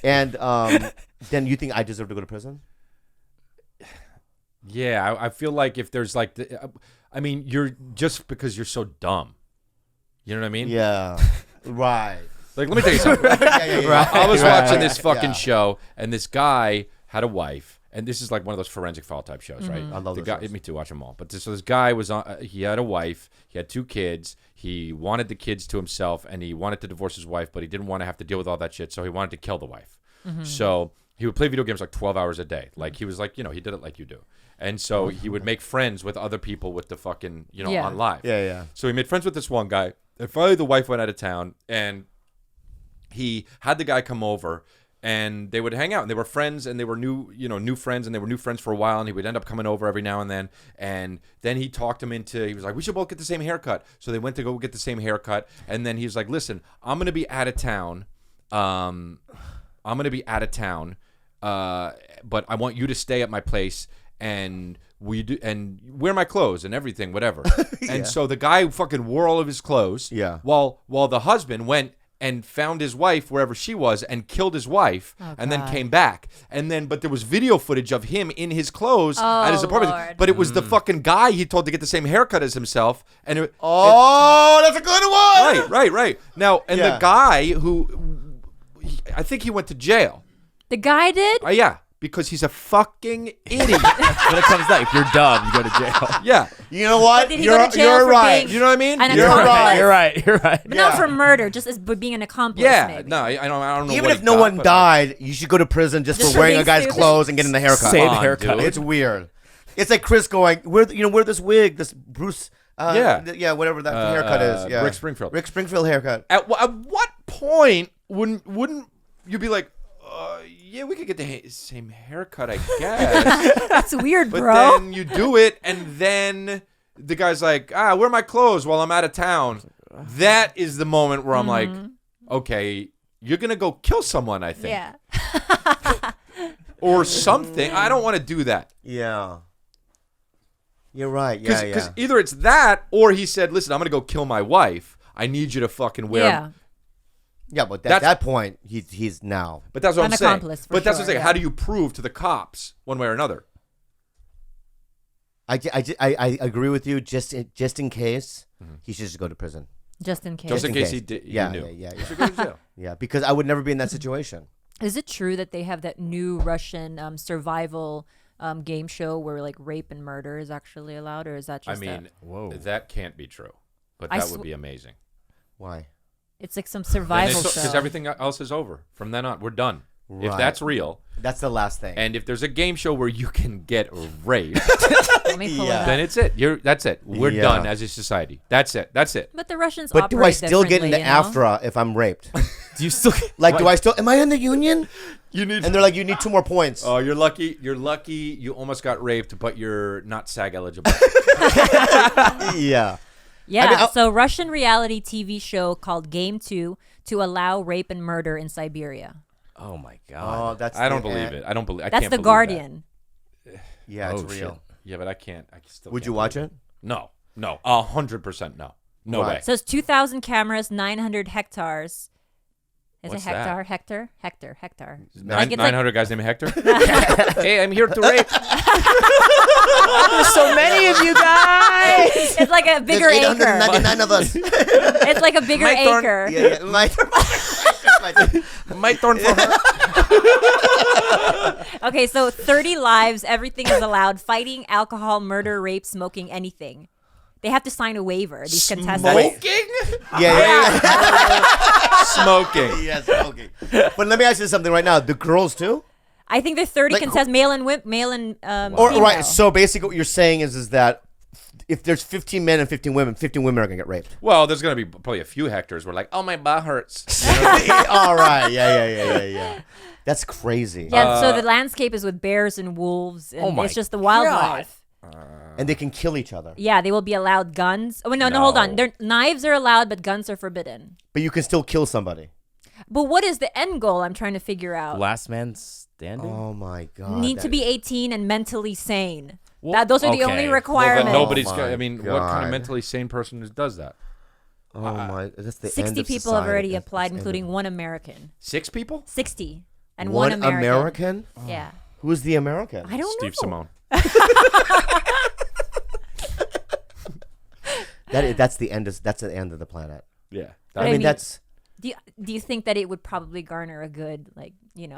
Speaker 1: And then you think I deserve to go to prison?
Speaker 4: Yeah, I feel like if there's like, I mean, you're just because you're so dumb. You know what I mean?
Speaker 1: Yeah. Right.
Speaker 4: Like, let me tell you something. I was watching this fucking show, and this guy had a wife, and this is like one of those forensic file type shows, right?
Speaker 1: I love
Speaker 4: the
Speaker 1: those
Speaker 4: guy,
Speaker 1: shows.
Speaker 4: me too, watch them all. But so this guy was on. He had a wife. He had 2 kids. He wanted the kids to himself, and he wanted to divorce his wife, but he didn't want to have to deal with all that shit. So he wanted to kill the wife. So he would play video games like 12 hours a day. Like he was like, he did it like you do. And so he would make friends with other people with the fucking, on live.
Speaker 1: Yeah.
Speaker 4: So he made friends with this one guy. And finally, the wife went out of town, and he had the guy come over, and they would hang out, and they were friends, and they were new friends, and they were new friends for a while, and he would end up coming over every now and then he talked him into, he was like, we should both get the same haircut. So they went to go get the same haircut, and then he was like, listen, I'm going to be out of town. But I want you to stay at my place, and wear my clothes and everything, whatever. And so the guy fucking wore all of his clothes.
Speaker 1: Yeah.
Speaker 4: While the husband went and found his wife wherever she was and killed his wife, and then came back. But there was video footage of him in his clothes at his apartment.
Speaker 3: Lord.
Speaker 4: But it was the fucking guy he told to get the same haircut as himself. And
Speaker 1: That's a good one.
Speaker 4: right. Now, and the guy who, I think he went to jail.
Speaker 3: The guy did?
Speaker 4: Yeah. Because he's a fucking idiot.
Speaker 2: When it comes down, if you're dumb, you go to jail.
Speaker 4: Yeah.
Speaker 1: You know what?
Speaker 3: But did he go to jail for
Speaker 1: right.
Speaker 3: being
Speaker 4: You know what I mean?
Speaker 3: an
Speaker 1: You're
Speaker 3: accomplice?
Speaker 1: right.
Speaker 2: You're right.
Speaker 3: But not for murder, just as being an accomplice.
Speaker 4: Yeah.
Speaker 3: maybe.
Speaker 4: No, I don't know.
Speaker 1: Even
Speaker 4: what
Speaker 1: if
Speaker 4: he
Speaker 1: no
Speaker 4: got,
Speaker 1: one
Speaker 4: but-
Speaker 1: died, you should go to prison just
Speaker 3: Just
Speaker 1: for
Speaker 3: for
Speaker 1: wearing a
Speaker 3: being
Speaker 1: guy's
Speaker 3: stupid?
Speaker 1: clothes and getting the haircut.
Speaker 2: Same
Speaker 4: Come on,
Speaker 2: haircut.
Speaker 4: dude.
Speaker 1: It's weird. It's like Chris going, wear this wig, this Bruce. Whatever that haircut is. Yeah.
Speaker 4: Rick Springfield.
Speaker 1: Rick Springfield haircut.
Speaker 4: At what point wouldn't you be like, yeah, we could get the same haircut, I guess.
Speaker 3: That's weird,
Speaker 4: But
Speaker 3: bro.
Speaker 4: then you do it, and then the guy's like, wear my clothes while I'm out of town. That is the moment where I'm like, okay, you're going to go kill someone, I think.
Speaker 3: Yeah.
Speaker 4: Or something. I don't want to do that.
Speaker 1: Yeah. You're right. Yeah.
Speaker 4: Because either it's that, or he said, listen, I'm going to go kill my wife. I need you to fucking wear.
Speaker 3: Yeah.
Speaker 1: Yeah, but at that point, he's now.
Speaker 4: But that's what
Speaker 3: An
Speaker 4: I'm saying.
Speaker 3: accomplice, for
Speaker 4: But that's what I'm
Speaker 3: sure,
Speaker 4: saying.
Speaker 3: yeah.
Speaker 4: How do you prove to the cops one way or another?
Speaker 1: I agree with you. Just in case, he should just go to prison.
Speaker 3: Just in case.
Speaker 4: Just in
Speaker 1: in
Speaker 4: case
Speaker 1: case.
Speaker 4: he
Speaker 1: Yeah,
Speaker 4: knew.
Speaker 1: yeah.
Speaker 4: He should go to jail.
Speaker 1: Yeah, because I would never be in that situation.
Speaker 3: Is it true that they have that new Russian survival game show where like rape and murder is actually allowed, or is that
Speaker 4: I
Speaker 3: just
Speaker 4: mean,
Speaker 2: Whoa.
Speaker 4: that can't be true. But
Speaker 3: I
Speaker 4: that would be amazing.
Speaker 1: Why?
Speaker 3: it's like some survival show?
Speaker 4: Because everything else is over. From then on, we're done. If
Speaker 1: Right.
Speaker 4: that's real,
Speaker 1: That's the last thing.
Speaker 4: and if there's a game show where you can get raped,
Speaker 3: Let me pull it
Speaker 1: Yeah.
Speaker 3: up.
Speaker 4: then it's it. That's it. We're
Speaker 1: Yeah.
Speaker 4: done as a society. That's it.
Speaker 3: But the Russians
Speaker 1: but do I
Speaker 3: operate
Speaker 1: still get into
Speaker 3: differently, you know?
Speaker 1: AFTRA if I'm raped?
Speaker 2: Do you still
Speaker 1: Like, do I still? Am I in the union?
Speaker 4: You need.
Speaker 1: And they're like, you need 2 more points.
Speaker 4: Oh, you're lucky. You're lucky. You almost got raped, but you're not SAG eligible.
Speaker 1: Yeah.
Speaker 3: Yeah,
Speaker 1: I mean,
Speaker 3: so Russian reality TV show called Game 2 to allow rape and murder in Siberia.
Speaker 2: Oh my god.
Speaker 1: Oh, that's.
Speaker 4: I don't
Speaker 1: the
Speaker 4: believe
Speaker 1: end.
Speaker 4: it. I don't believe. I
Speaker 3: That's
Speaker 4: can't
Speaker 3: The
Speaker 4: believe
Speaker 3: Guardian.
Speaker 1: Yeah, it's
Speaker 2: Oh, shit.
Speaker 1: real.
Speaker 4: That. Yeah, but I can't. I still.
Speaker 1: Would
Speaker 4: can't
Speaker 1: you watch
Speaker 4: believe
Speaker 1: it?
Speaker 4: No. 100% no. No
Speaker 1: Right.
Speaker 4: way.
Speaker 3: So it's 2,000 cameras, 900 hectares. Is
Speaker 4: What's
Speaker 3: it hectare?
Speaker 4: that?
Speaker 3: Hector.
Speaker 4: Nine,
Speaker 3: Like, it's like-
Speaker 4: 900 guys named Hector. Hey, I'm here to rape.
Speaker 2: There's so many of you guys.
Speaker 3: It's like a bigger
Speaker 1: There's
Speaker 3: acre.
Speaker 1: 899 of us.
Speaker 3: It's like a bigger
Speaker 4: My thorn.
Speaker 3: acre.
Speaker 1: Yeah.
Speaker 4: My thorn for her.
Speaker 3: Okay, so 30 lives, everything is allowed. Fighting, alcohol, murder, rape, smoking, anything. They have to sign a waiver, these contestants.
Speaker 4: Smoking?
Speaker 1: Yeah.
Speaker 4: Smoking.
Speaker 1: Yes. Okay. But let me ask you something right now. The girls too?
Speaker 3: I think there's 30
Speaker 1: Like,
Speaker 3: contestants, male and
Speaker 1: Or
Speaker 3: female.
Speaker 1: right. So basically, what you're saying is that if there's 15 men and 15 women are gonna get raped.
Speaker 4: Well, there's gonna be probably a few Hectors where like, oh, my butt hurts.
Speaker 1: All right, yeah. That's crazy.
Speaker 3: Yeah, so the landscape is with bears and wolves, and it's just the wildlife.
Speaker 1: And they can kill each other.
Speaker 3: Yeah, they will be allowed guns. Oh, no, hold on. Knives are allowed, but guns are forbidden.
Speaker 1: But you can still kill somebody.
Speaker 3: But what is the end goal? I'm trying to figure out.
Speaker 2: Last man standing.
Speaker 1: Oh my God.
Speaker 3: Need to be 18 and mentally sane. Those are the only
Speaker 2: okay.
Speaker 3: requirements.
Speaker 4: Well, nobody's.
Speaker 1: Oh my
Speaker 4: I mean, what kind
Speaker 1: God.
Speaker 4: of mentally sane person does that?
Speaker 1: Oh my! That's the
Speaker 3: 60
Speaker 1: end of
Speaker 3: people have
Speaker 1: society.
Speaker 3: already
Speaker 1: That's
Speaker 3: applied,
Speaker 1: the end
Speaker 3: including
Speaker 1: of-
Speaker 3: one American.
Speaker 4: 6 people?
Speaker 3: 60. And
Speaker 1: one
Speaker 3: one American.
Speaker 1: American?
Speaker 3: Yeah.
Speaker 1: Who is the American?
Speaker 3: I don't
Speaker 4: Steve
Speaker 3: know.
Speaker 4: Simone.
Speaker 1: That's the end. That's the end of the planet.
Speaker 4: Yeah.
Speaker 3: But
Speaker 1: I mean, that's
Speaker 3: Do you think that it would probably garner a good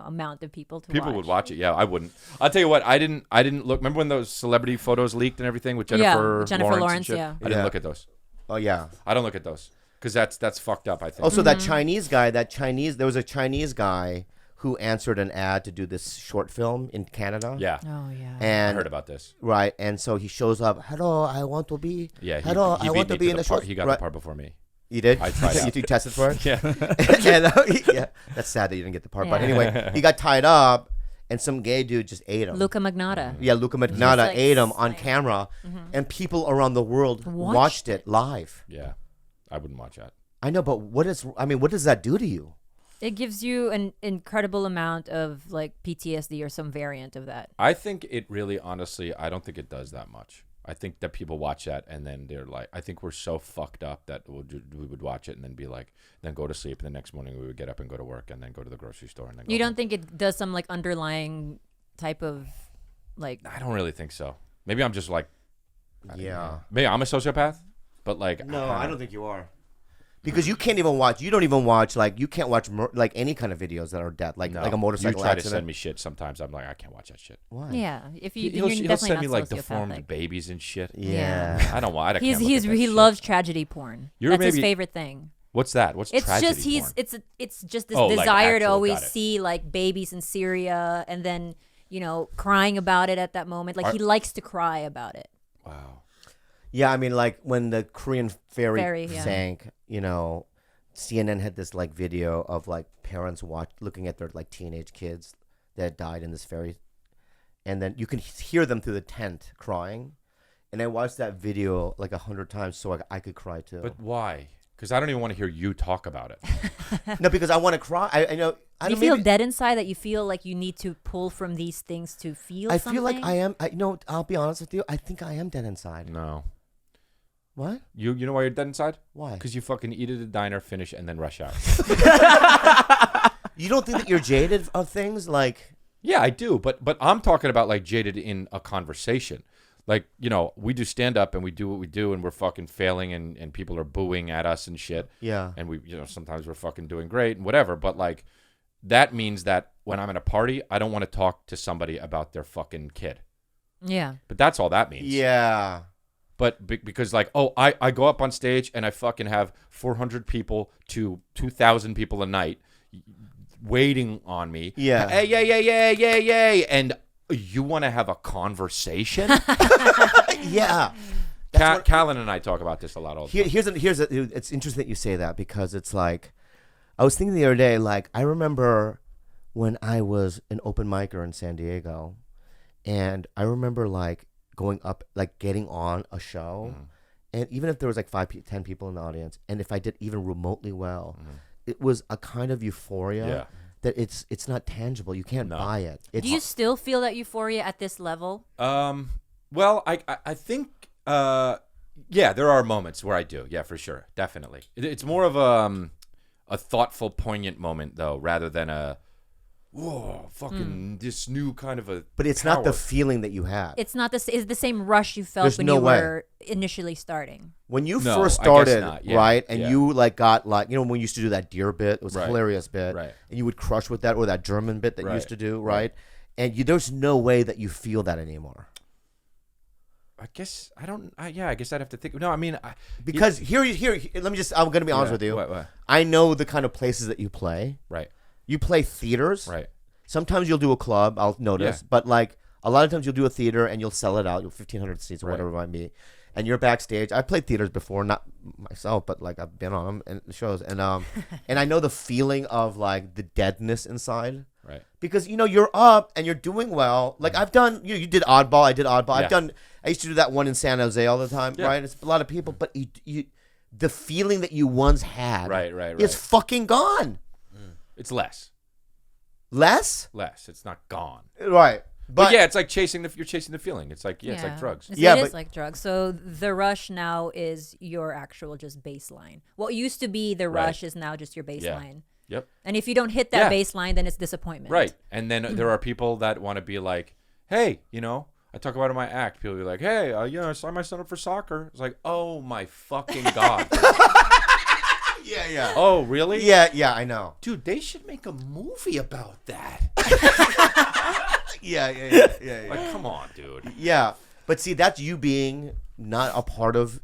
Speaker 3: amount of people to
Speaker 4: People
Speaker 3: watch?
Speaker 4: would watch it. Yeah, I wouldn't. I'll tell you what. I didn't look. Remember when those celebrity photos leaked and everything with Jennifer
Speaker 3: Jennifer
Speaker 4: Lawrence?
Speaker 3: Lawrence,
Speaker 4: and shit?
Speaker 3: yeah.
Speaker 4: I didn't
Speaker 1: Yeah.
Speaker 4: look at those.
Speaker 1: oh yeah.
Speaker 4: I don't look at those because that's fucked up. I think.
Speaker 1: Also,
Speaker 3: Mm-hmm.
Speaker 1: that Chinese guy. There was a Chinese guy who answered an ad to do this short film in Canada.
Speaker 4: Yeah.
Speaker 3: Oh yeah.
Speaker 4: I
Speaker 1: And
Speaker 4: heard about this.
Speaker 1: right, and so he shows up. Hello, I want to be.
Speaker 4: Yeah.
Speaker 1: Hello,
Speaker 4: he
Speaker 1: I
Speaker 4: beat
Speaker 1: want to
Speaker 4: me
Speaker 1: be in
Speaker 4: the
Speaker 1: the
Speaker 4: part.
Speaker 1: short.
Speaker 4: He got
Speaker 1: right.
Speaker 4: the part before me.
Speaker 1: You did?
Speaker 4: I tried out.
Speaker 1: You tested for it?
Speaker 4: Yeah.
Speaker 1: Yeah, that's sad that you didn't get the part. But
Speaker 3: Yeah.
Speaker 1: anyway, he got tied up, and some gay dude just ate him.
Speaker 3: Luca Magnotta.
Speaker 1: Yeah, Luca Magnotta
Speaker 3: like
Speaker 1: ate him on
Speaker 3: slaying.
Speaker 1: camera, and people around the world watched it live.
Speaker 4: Yeah. I wouldn't watch that.
Speaker 1: I know, but what does that do to you?
Speaker 3: It gives you an incredible amount of like PTSD or some variant of that.
Speaker 4: I think it really, honestly, I don't think it does that much. I think that people watch that and then they're like, I think we're so fucked up that we would watch it and then be like, then go to sleep. And the next morning we would get up and go to work and then go to the grocery store. And then
Speaker 3: You
Speaker 4: go
Speaker 3: don't
Speaker 4: home.
Speaker 3: think it does some like underlying type of like
Speaker 4: I don't really think so. Maybe I'm just like,
Speaker 1: Yeah.
Speaker 4: maybe I'm a sociopath, but like,
Speaker 1: No, I don't think you are. Because you can't even watch. You don't even watch like you can't watch like any kind of videos that are death, like
Speaker 4: No.
Speaker 1: a motorcycle
Speaker 4: You try to
Speaker 1: accident.
Speaker 4: send me shit sometimes. I'm like, I can't watch that shit.
Speaker 1: Why?
Speaker 3: yeah. If you
Speaker 4: He'll
Speaker 3: you're definitely
Speaker 4: send me
Speaker 3: not
Speaker 4: like deformed
Speaker 3: sociopathic.
Speaker 4: babies and shit.
Speaker 1: Yeah.
Speaker 4: I don't want. I can't
Speaker 3: He's
Speaker 4: look at that
Speaker 3: he
Speaker 4: shit.
Speaker 3: loves tragedy porn.
Speaker 4: You're
Speaker 3: That's his
Speaker 4: maybe-
Speaker 3: favorite thing.
Speaker 4: What's that? What's
Speaker 3: It's
Speaker 4: tragedy
Speaker 3: just
Speaker 4: porn?
Speaker 3: it's just this
Speaker 4: Oh, like
Speaker 3: desire to
Speaker 4: actual-
Speaker 3: always
Speaker 4: got it.
Speaker 3: see like babies in Syria and then crying about it at that moment. Like he likes to cry about it.
Speaker 4: Wow.
Speaker 1: Yeah, I mean, like when the Korean ferry
Speaker 3: yeah.
Speaker 1: sank, CNN had this like video of like parents looking at their like teenage kids that died in this ferry, and then you can hear them through the tent crying. And I watched that video like 100 times so I could cry too.
Speaker 4: But why? Because I don't even want to hear you talk about it.
Speaker 1: No, because I want to cry. I know. I
Speaker 3: Do you
Speaker 1: don't
Speaker 3: feel
Speaker 1: maybe-
Speaker 3: dead inside that you feel like you need to pull from these things to feel
Speaker 1: I
Speaker 3: something?
Speaker 1: feel like I am. I'll be honest with you. I think I am dead inside.
Speaker 4: No.
Speaker 1: What?
Speaker 4: You know why you're dead inside?
Speaker 1: Why?
Speaker 4: Because you fucking eat at a diner, finish, and then rush out.
Speaker 1: You don't think that you're jaded of things like?
Speaker 4: Yeah, I do. But I'm talking about like jaded in a conversation. Like, we do stand up and we do what we do and we're fucking failing and people are booing at us and shit.
Speaker 1: Yeah.
Speaker 4: And we, sometimes we're fucking doing great and whatever. But like, that means that when I'm at a party, I don't want to talk to somebody about their fucking kid.
Speaker 3: Yeah.
Speaker 4: But that's all that means.
Speaker 1: Yeah.
Speaker 4: But because like, I go up on stage and I fucking have 400 people to 2,000 people a night waiting on me.
Speaker 1: Yeah.
Speaker 4: Hey, yay. And you want to have a conversation?
Speaker 1: Yeah.
Speaker 4: Callan and I talk about this a lot all the time.
Speaker 1: It's interesting that you say that because it's like, I was thinking the other day, like, I remember when I was an open micer in San Diego, and I remember like going up, like getting on a show, and even if there was like 10 people in the audience, and if I did even remotely well, it was a kind of euphoria
Speaker 4: Yeah.
Speaker 1: that it's not tangible. You can't buy it. It's,
Speaker 3: Do you still feel that euphoria at this level?
Speaker 4: Well, I think, yeah, there are moments where I do. Yeah, for sure. Definitely. It's more of a thoughtful, poignant moment, though, rather than a, whoa, fucking this new kind of a
Speaker 1: but it's not the
Speaker 4: power.
Speaker 1: feeling that you had.
Speaker 3: It's not it's the same rush you felt
Speaker 1: There's
Speaker 3: when
Speaker 1: no
Speaker 3: you
Speaker 1: way.
Speaker 3: were initially starting.
Speaker 1: When you
Speaker 4: No,
Speaker 1: first
Speaker 4: I guess
Speaker 1: started,
Speaker 4: not. Yeah,
Speaker 1: right, and
Speaker 4: yeah.
Speaker 1: you like got like, when we used to do that deer bit, it was a
Speaker 4: Right,
Speaker 1: hilarious bit,
Speaker 4: right.
Speaker 1: and you would crush with that, or that German bit that you used
Speaker 4: Right,
Speaker 1: to do,
Speaker 4: right.
Speaker 1: right? And there's no way that you feel that anymore.
Speaker 4: I guess I don't. Yeah, I guess I'd have to think. No, I mean,
Speaker 1: Because here, let me just, I'm going to be honest with you.
Speaker 4: What?
Speaker 1: I know the kind of places that you play.
Speaker 4: Right,
Speaker 1: You play theaters.
Speaker 4: right.
Speaker 1: Sometimes you'll do a club, I'll notice,
Speaker 4: Yeah.
Speaker 1: but like a lot of times you'll do a theater and you'll sell it out, 1,500 seats or
Speaker 4: Right.
Speaker 1: whatever it might be. and you're backstage. I played theaters before, not myself, but like I've been on them and shows, and and I know the feeling of like the deadness inside.
Speaker 4: Right.
Speaker 1: Because you're up and you're doing well. Like I've done, you did Oddball, I did Oddball. I used to do that one in San Jose all the time, right? It's a lot of people, but you the feeling that you once had,
Speaker 4: right.
Speaker 1: is fucking gone.
Speaker 4: It's less.
Speaker 1: Less.
Speaker 4: It's not gone.
Speaker 1: Right.
Speaker 4: But yeah, it's like you're chasing the feeling. It's like it's like drugs.
Speaker 3: It is like drugs. So the rush now is your actual just baseline. What used to be the rush is now just your baseline.
Speaker 4: Yep.
Speaker 3: And if you don't hit that baseline, then it's disappointment.
Speaker 4: Right. And then there are people that want to be like, hey, I talk about it in my act. People be like, hey, I signed my son up for soccer. It's like, oh my fucking God.
Speaker 1: Yeah.
Speaker 4: Oh, really?
Speaker 1: Yeah, I know.
Speaker 4: Dude, they should make a movie about that.
Speaker 1: Yeah.
Speaker 4: Like, come on, dude.
Speaker 1: Yeah. But see, that's you being not a part of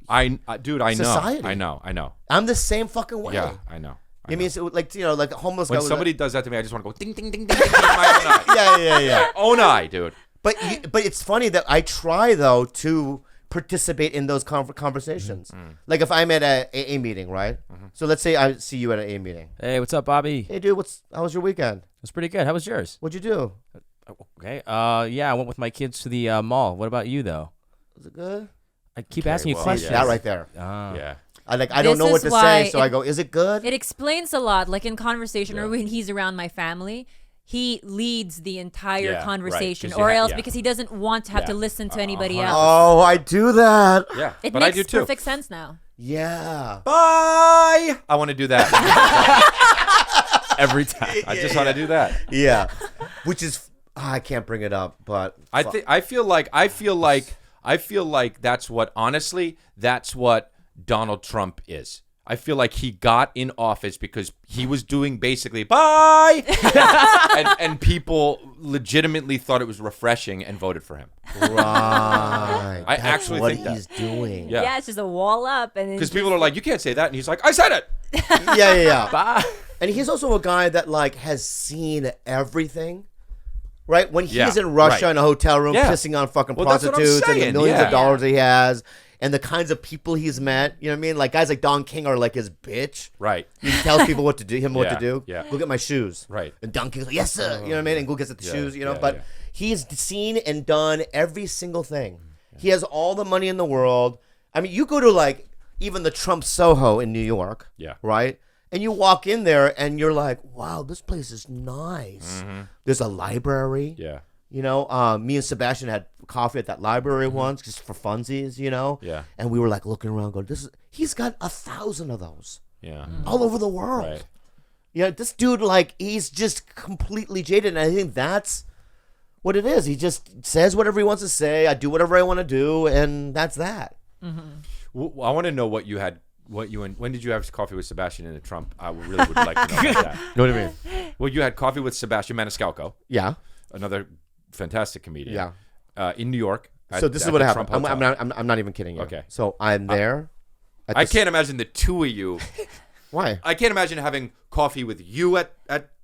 Speaker 4: Dude, I
Speaker 1: society.
Speaker 4: know. I know.
Speaker 1: I'm the same fucking way.
Speaker 4: Yeah, I know.
Speaker 1: I mean, it's like like a homeless guy.
Speaker 4: When somebody does that to me, I just want to go ding, ding, ding, ding, ding, in my own eye.
Speaker 1: Yeah.
Speaker 4: Own eye, dude.
Speaker 1: But it's funny that I try though to participate in those conversations. Like if I'm at a AA meeting, right? So let's say I see you at an AA meeting.
Speaker 2: Hey, what's up, Bobby?
Speaker 1: Hey, dude, how was your weekend?
Speaker 2: It was pretty good. How was yours?
Speaker 1: What'd you do?
Speaker 2: Okay. Yeah, I went with my kids to the mall. What about you, though?
Speaker 1: Was it good?
Speaker 2: I keep asking you
Speaker 4: well,
Speaker 2: questions.
Speaker 1: That right there.
Speaker 4: Yeah.
Speaker 1: I don't know what to say, so I go, is it good?
Speaker 3: It explains a lot. Like in conversation or when he's around my family, he leads the entire conversation,
Speaker 4: right, 'cause
Speaker 3: or else because he doesn't want to have to listen to anybody else.
Speaker 1: Oh, I do that.
Speaker 4: Yeah.
Speaker 3: It
Speaker 4: but I
Speaker 3: makes
Speaker 4: do too.
Speaker 3: perfect sense now.
Speaker 1: Yeah.
Speaker 4: Bye. I want to do that
Speaker 2: Every time.
Speaker 4: I just want to do that.
Speaker 1: Yeah. Which is I can't bring it up, but
Speaker 4: I feel like that's what Donald Trump is. I feel like he got in office because he was doing basically bye, and people legitimately thought it was refreshing and voted for him.
Speaker 1: Right.
Speaker 4: I
Speaker 1: That's
Speaker 4: actually
Speaker 1: what
Speaker 4: think that.
Speaker 1: he's doing.
Speaker 4: Yeah.
Speaker 3: It's just a wall up, and
Speaker 4: Because people are like, you can't say that, and he's like, I said it.
Speaker 1: Yeah.
Speaker 2: Bye.
Speaker 1: And he's also a guy that like has seen everything. Right? When he's
Speaker 4: Yeah,
Speaker 1: in Russia
Speaker 4: right.
Speaker 1: in a hotel room
Speaker 4: Yeah.
Speaker 1: pissing on fucking
Speaker 4: Well, that's what I'm
Speaker 1: prostitutes and the
Speaker 4: saying,
Speaker 1: millions
Speaker 4: yeah.
Speaker 1: of dollars he has and the kinds of people he's met, you know what I mean? Like guys like Don King are like his bitch.
Speaker 4: Right.
Speaker 1: He tells people what to do, what to
Speaker 4: Yeah,
Speaker 1: do.
Speaker 4: yeah.
Speaker 1: Go get my shoes.
Speaker 4: Right.
Speaker 1: And Don King's like, yes, sir. You know what I mean? And go get the shoes, you know?
Speaker 4: yeah,
Speaker 1: But
Speaker 4: yeah.
Speaker 1: he's seen and done every single thing. He has all the money in the world. I mean, you go to like even the Trump Soho in New York.
Speaker 4: Yeah.
Speaker 1: Right? And you walk in there and you're like, wow, this place is nice. There's a library.
Speaker 4: Yeah.
Speaker 1: You know, me and Sebastian had coffee at that library once just for funsies, you know?
Speaker 4: Yeah.
Speaker 1: And we were like looking around going, he's got 1,000 of those
Speaker 4: Yeah.
Speaker 1: all over the world.
Speaker 4: Right.
Speaker 1: Yeah, this dude, like, he's just completely jaded. And I think that's what it is. He just says whatever he wants to say. I do whatever I want to do. And that's that.
Speaker 4: Well, I want to know when did you have coffee with Sebastian and Trump? I really would like to know about that.
Speaker 1: You know what I mean?
Speaker 4: Well, you had coffee with Sebastian Maniscalco,
Speaker 1: Yeah.
Speaker 4: another fantastic comedian.
Speaker 1: Yeah.
Speaker 4: In New York.
Speaker 1: So this is what happened. I'm not even kidding you.
Speaker 4: Okay.
Speaker 1: So I'm there.
Speaker 4: I can't imagine the two of you.
Speaker 1: Why?
Speaker 4: I can't imagine having coffee with you at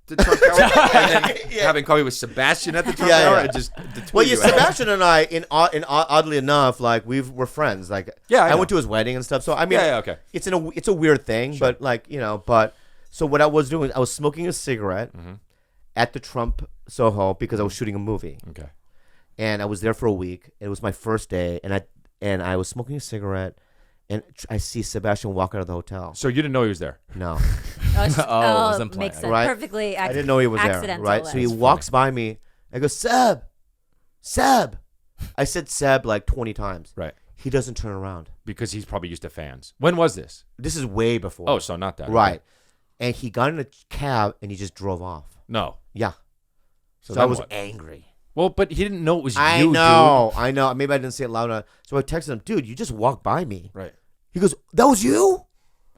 Speaker 4: the Trump Tower and then having coffee with Sebastian at the Trump Tower. And just the two
Speaker 1: Well,
Speaker 4: of
Speaker 1: yeah,
Speaker 4: you.
Speaker 1: Sebastian and I, oddly enough, like we're friends. Like,
Speaker 4: Yeah, I
Speaker 1: I
Speaker 4: know.
Speaker 1: went to his wedding and stuff. So I mean,
Speaker 4: Yeah, okay.
Speaker 1: It's a weird thing, but like but so what I was doing, I was smoking a cigarette at the Trump Soho because I was shooting a movie,
Speaker 4: Okay.
Speaker 1: and I was there for a week. It was my first day, and I was smoking a cigarette, and I see Sebastian walk out of the hotel.
Speaker 4: So you didn't know he was there?
Speaker 1: No,
Speaker 2: it was implied.
Speaker 3: Makes sense.
Speaker 1: Right?
Speaker 3: Perfectly.
Speaker 1: I didn't know he was there.
Speaker 3: accidental.
Speaker 1: Right, so he walks by me. I go, Seb. I said Seb like 20 times.
Speaker 4: Right.
Speaker 1: He doesn't turn around.
Speaker 4: Because he's probably used to fans. When was this?
Speaker 1: This is way before.
Speaker 4: Oh, so not that.
Speaker 1: Right.
Speaker 4: Okay.
Speaker 1: And he got in a cab and he just drove off.
Speaker 4: No.
Speaker 1: Yeah. So I
Speaker 4: then
Speaker 1: was
Speaker 4: what?
Speaker 1: angry.
Speaker 4: Well, but he didn't know it was
Speaker 1: I
Speaker 4: you,
Speaker 1: know. Maybe I didn't say it loud enough. So I texted him, dude, you just walked by me.
Speaker 4: dude. Right.
Speaker 1: He goes, that was you?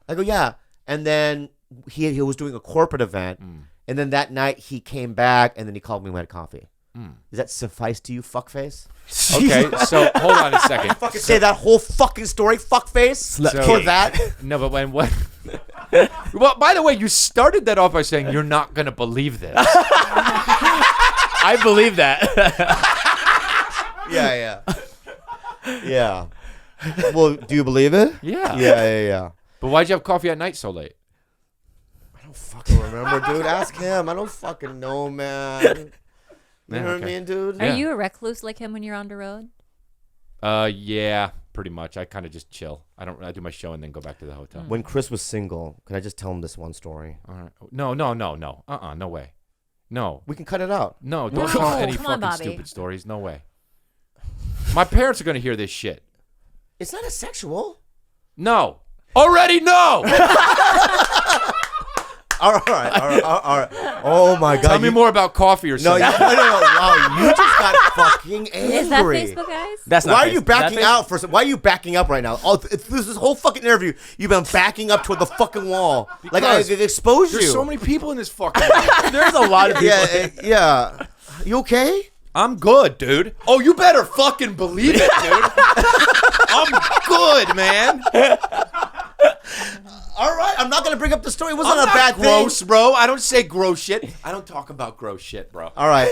Speaker 1: I go, yeah. And then he was doing a corporate event. And then that night he came back and then he called me and we had coffee. Does that suffice to you, fuckface?
Speaker 4: Okay, so hold on a second.
Speaker 1: Fucking say that whole fucking story, fuckface, for that.
Speaker 4: No, but when what? Well, by the way, you started that off by saying you're not gonna believe this.
Speaker 2: I believe that.
Speaker 1: Yeah. Well, do you believe it?
Speaker 4: Yeah.
Speaker 1: Yeah.
Speaker 4: But why'd you have coffee at night so late?
Speaker 1: I don't fucking remember, dude. Ask him. I don't fucking know, man. You know what I mean, dude?
Speaker 3: Are you a recluse like him when you're on the road?
Speaker 4: Yeah, pretty much. I kind of just chill. I do my show and then go back to the hotel.
Speaker 1: When Chris was single, can I just tell him this one story?
Speaker 4: All right. No. No way. No.
Speaker 1: We can cut it out.
Speaker 4: No, don't
Speaker 3: No,
Speaker 4: tell any
Speaker 3: come on,
Speaker 4: fucking
Speaker 3: Bobby.
Speaker 4: stupid stories. No way. My parents are going to hear this shit.
Speaker 1: It's not as sexual.
Speaker 4: No. Already no.
Speaker 1: All right. Oh my God.
Speaker 4: Tell me more about coffee or
Speaker 1: No,
Speaker 4: something.
Speaker 1: no. Wow, you just got fucking angry.
Speaker 3: Is that Facebook, guys?
Speaker 2: That's not
Speaker 1: Why are
Speaker 2: face-
Speaker 1: you
Speaker 2: is that
Speaker 1: backing
Speaker 2: face-
Speaker 1: out for? Why are you backing up right now? Oh, this whole fucking interview, you've been backing up toward the fucking wall. Like I
Speaker 4: Because
Speaker 1: exposed you.
Speaker 4: There's so many people in this fucking.
Speaker 2: There's a lot of people.
Speaker 1: Yeah. You okay?
Speaker 4: I'm good, dude. Oh, you better fucking believe it, dude. I'm good, man.
Speaker 1: All right. I'm not gonna bring up the story. It wasn't
Speaker 4: I'm
Speaker 1: a
Speaker 4: not
Speaker 1: bad
Speaker 4: gross,
Speaker 1: thing.
Speaker 4: bro. I don't say gross shit. I don't talk about gross shit, bro.
Speaker 1: All right.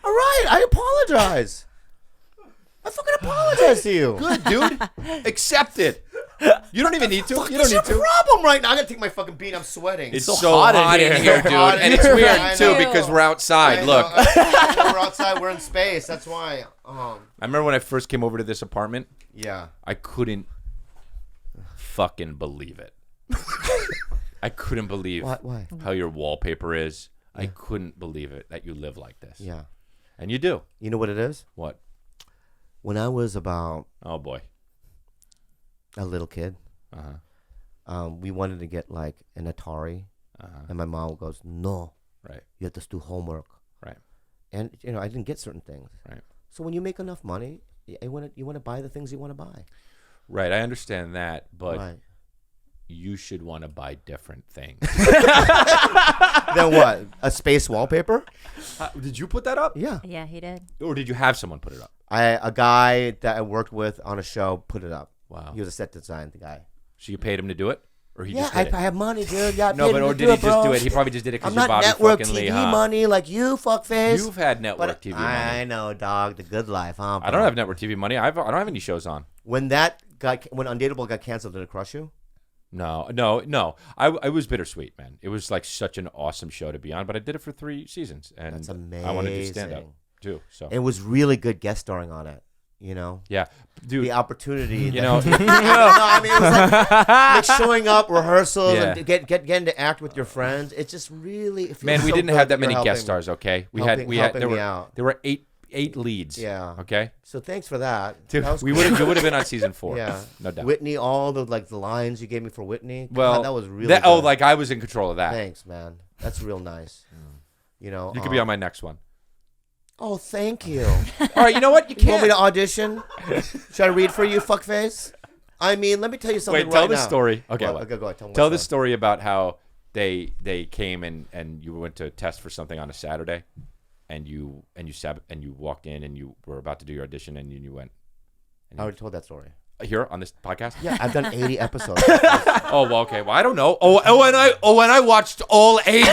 Speaker 1: I apologize. I fucking apologize to you.
Speaker 4: Good, dude. Accept it. You don't even need to. You don't
Speaker 1: What's
Speaker 4: need
Speaker 1: your
Speaker 4: to.
Speaker 1: problem right now? I gotta take my fucking bean. I'm sweating.
Speaker 4: It's
Speaker 2: so
Speaker 4: so
Speaker 2: hot
Speaker 4: hot
Speaker 2: in
Speaker 4: in
Speaker 2: here.
Speaker 4: here, dude.
Speaker 1: Hot in
Speaker 4: And it's
Speaker 1: here.
Speaker 4: weird,
Speaker 1: I
Speaker 4: too,
Speaker 1: know.
Speaker 4: because we're outside.
Speaker 1: I
Speaker 4: Look.
Speaker 1: know. We're outside. We're in space. That's why.
Speaker 4: I remember when I first came over to this apartment,
Speaker 1: Yeah.
Speaker 4: I couldn't fucking believe it. I couldn't believe
Speaker 1: Why?
Speaker 4: how your wallpaper is. I couldn't believe it that you live like this.
Speaker 1: Yeah.
Speaker 4: And you do.
Speaker 1: You know what it is?
Speaker 4: What?
Speaker 1: When I was about
Speaker 4: Oh, boy.
Speaker 1: a little kid,
Speaker 4: Uh-huh.
Speaker 1: we wanted to get like an Atari, and my mom goes, "No,
Speaker 4: Right.
Speaker 1: you have to do homework."
Speaker 4: Right.
Speaker 1: And I didn't get certain things.
Speaker 4: Right.
Speaker 1: So when you make enough money, you want to buy the things you want to buy.
Speaker 4: Right. I understand that, but
Speaker 1: Right.
Speaker 4: you should want to buy different things.
Speaker 1: Then what? A space wallpaper?
Speaker 4: Did you put that up?
Speaker 1: Yeah.
Speaker 3: Yeah, he did.
Speaker 4: Or did you have someone put it up?
Speaker 1: A guy that I worked with on a show put it up.
Speaker 4: Wow.
Speaker 1: He was a set design guy.
Speaker 4: So you paid him to do it? Or he
Speaker 1: Yeah,
Speaker 4: just did it?
Speaker 1: I have money, dude. Yeah,
Speaker 4: No, but or did he just do it? He probably just did it because
Speaker 1: I'm
Speaker 4: you're
Speaker 1: not
Speaker 4: Bobby
Speaker 1: network
Speaker 4: fucking
Speaker 1: TV
Speaker 4: Lee, huh?
Speaker 1: money like you, fuckface.
Speaker 4: You've had network
Speaker 1: But
Speaker 4: TV
Speaker 1: I
Speaker 4: money.
Speaker 1: know, dog. The good life, huh?
Speaker 4: I don't have network TV money. I don't have any shows on.
Speaker 1: When Undateable got canceled, did it crush you?
Speaker 4: No. I was bittersweet, man. It was like such an awesome show to be on, but I did it for 3 seasons, and
Speaker 1: That's
Speaker 4: I wanted to do stand up
Speaker 1: amazing.
Speaker 4: too. So
Speaker 1: It was really good guest starring on it. You know,
Speaker 4: yeah, dude.
Speaker 1: the opportunity.
Speaker 4: You know,
Speaker 1: no, I mean, it was like showing up, rehearsals,
Speaker 4: Yeah.
Speaker 1: and getting to act with your friends. It's just really. It feels
Speaker 4: man, we
Speaker 1: so
Speaker 4: didn't
Speaker 1: good
Speaker 4: have that
Speaker 1: you're
Speaker 4: many
Speaker 1: helping-
Speaker 4: guest stars. Okay, we
Speaker 1: helping
Speaker 4: had
Speaker 1: me out.
Speaker 4: there were eight leads.
Speaker 1: Yeah.
Speaker 4: Okay.
Speaker 1: So thanks for that.
Speaker 4: Dude,
Speaker 1: That was
Speaker 4: you would have been on season 4.
Speaker 1: Yeah,
Speaker 4: no doubt.
Speaker 1: Whitney, all the lines you gave me for Whitney.
Speaker 4: Well,
Speaker 1: God, that was really.
Speaker 4: oh,
Speaker 1: good.
Speaker 4: like I was in control of that.
Speaker 1: Thanks, man. That's real nice. You know,
Speaker 4: You could be on my next one.
Speaker 1: Oh, thank you.
Speaker 4: All right, you know what? You
Speaker 1: You want me
Speaker 4: can't.
Speaker 1: to audition? Should I read for you, fuckface? I mean, let me tell you something.
Speaker 4: Wait, tell
Speaker 1: right
Speaker 4: the
Speaker 1: now.
Speaker 4: story. Okay,
Speaker 1: Well,
Speaker 4: what?
Speaker 1: okay, go ahead.
Speaker 4: Tell the
Speaker 1: this.
Speaker 4: story about how they came and you went to test for something on a Saturday, and you walked in and you were about to do your audition and you went. And
Speaker 1: I already told that story.
Speaker 4: here on this podcast.
Speaker 1: Yeah, I've done 80 episodes.
Speaker 4: Oh well, okay. Well, I don't know. And I watched all 8.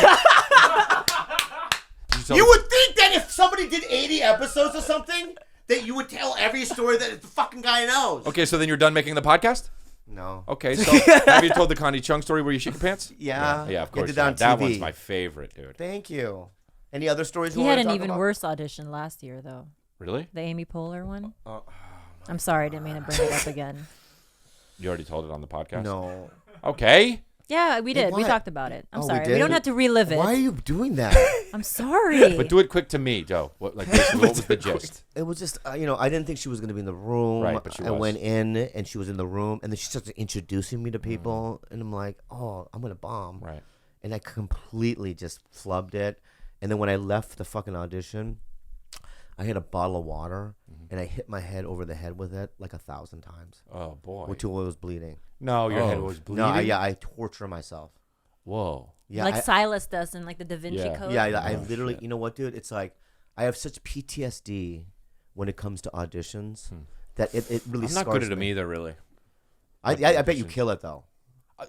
Speaker 1: You would think that if somebody did 80 episodes or something, that you would tell every story that the fucking guy knows.
Speaker 4: Okay, so then you're done making the podcast?
Speaker 1: No.
Speaker 4: Okay, so have you told the Connie Chung story where you shit your pants?
Speaker 1: Yeah.
Speaker 4: Yeah, of
Speaker 1: I
Speaker 4: course.
Speaker 1: did that on
Speaker 4: That
Speaker 1: TV.
Speaker 4: one's my favorite, dude.
Speaker 1: Thank you. Any other stories you
Speaker 3: He
Speaker 1: want
Speaker 3: had
Speaker 1: to
Speaker 3: an
Speaker 1: talk
Speaker 3: even
Speaker 1: about?
Speaker 3: worse audition last year, though.
Speaker 4: Really?
Speaker 3: The Amy Poehler one.
Speaker 1: Oh,
Speaker 3: I'm sorry, I didn't mean to bring it up again.
Speaker 4: You already told it on the podcast?
Speaker 1: no.
Speaker 4: Okay.
Speaker 3: Yeah, we did. We
Speaker 1: what?
Speaker 3: talked about it. I'm
Speaker 1: Oh, we
Speaker 3: sorry. We
Speaker 1: did?
Speaker 3: don't have to relive it.
Speaker 1: Why are you doing that?
Speaker 3: I'm sorry.
Speaker 4: But do it quick to me, Joe. What was the gist?
Speaker 1: It was just, I didn't think she was going to be in the room.
Speaker 4: Right, but she
Speaker 1: I
Speaker 4: was.
Speaker 1: went in and she was in the room, and then she started introducing me to people, and I'm like, oh, I'm going to bomb.
Speaker 4: Right.
Speaker 1: And I completely just flubbed it. And then when I left the fucking audition, I had a bottle of water, and I hit my head over the head with it like 1,000 times.
Speaker 4: Oh boy.
Speaker 1: Until it was bleeding.
Speaker 4: No, your head
Speaker 2: Oh.
Speaker 4: was bleeding.
Speaker 1: No, I torture myself.
Speaker 4: Whoa.
Speaker 1: Yeah,
Speaker 3: like
Speaker 1: I,
Speaker 3: Silas does in like the Da Vinci
Speaker 4: Yeah.
Speaker 3: Code.
Speaker 1: yeah, I
Speaker 4: Oh,
Speaker 1: literally,
Speaker 4: shit.
Speaker 1: you know what, dude? It's like I have such PTSD when it comes to auditions that it really
Speaker 4: I'm not
Speaker 1: scars
Speaker 4: good at them
Speaker 1: me.
Speaker 4: either, really.
Speaker 1: I bet you kill it though.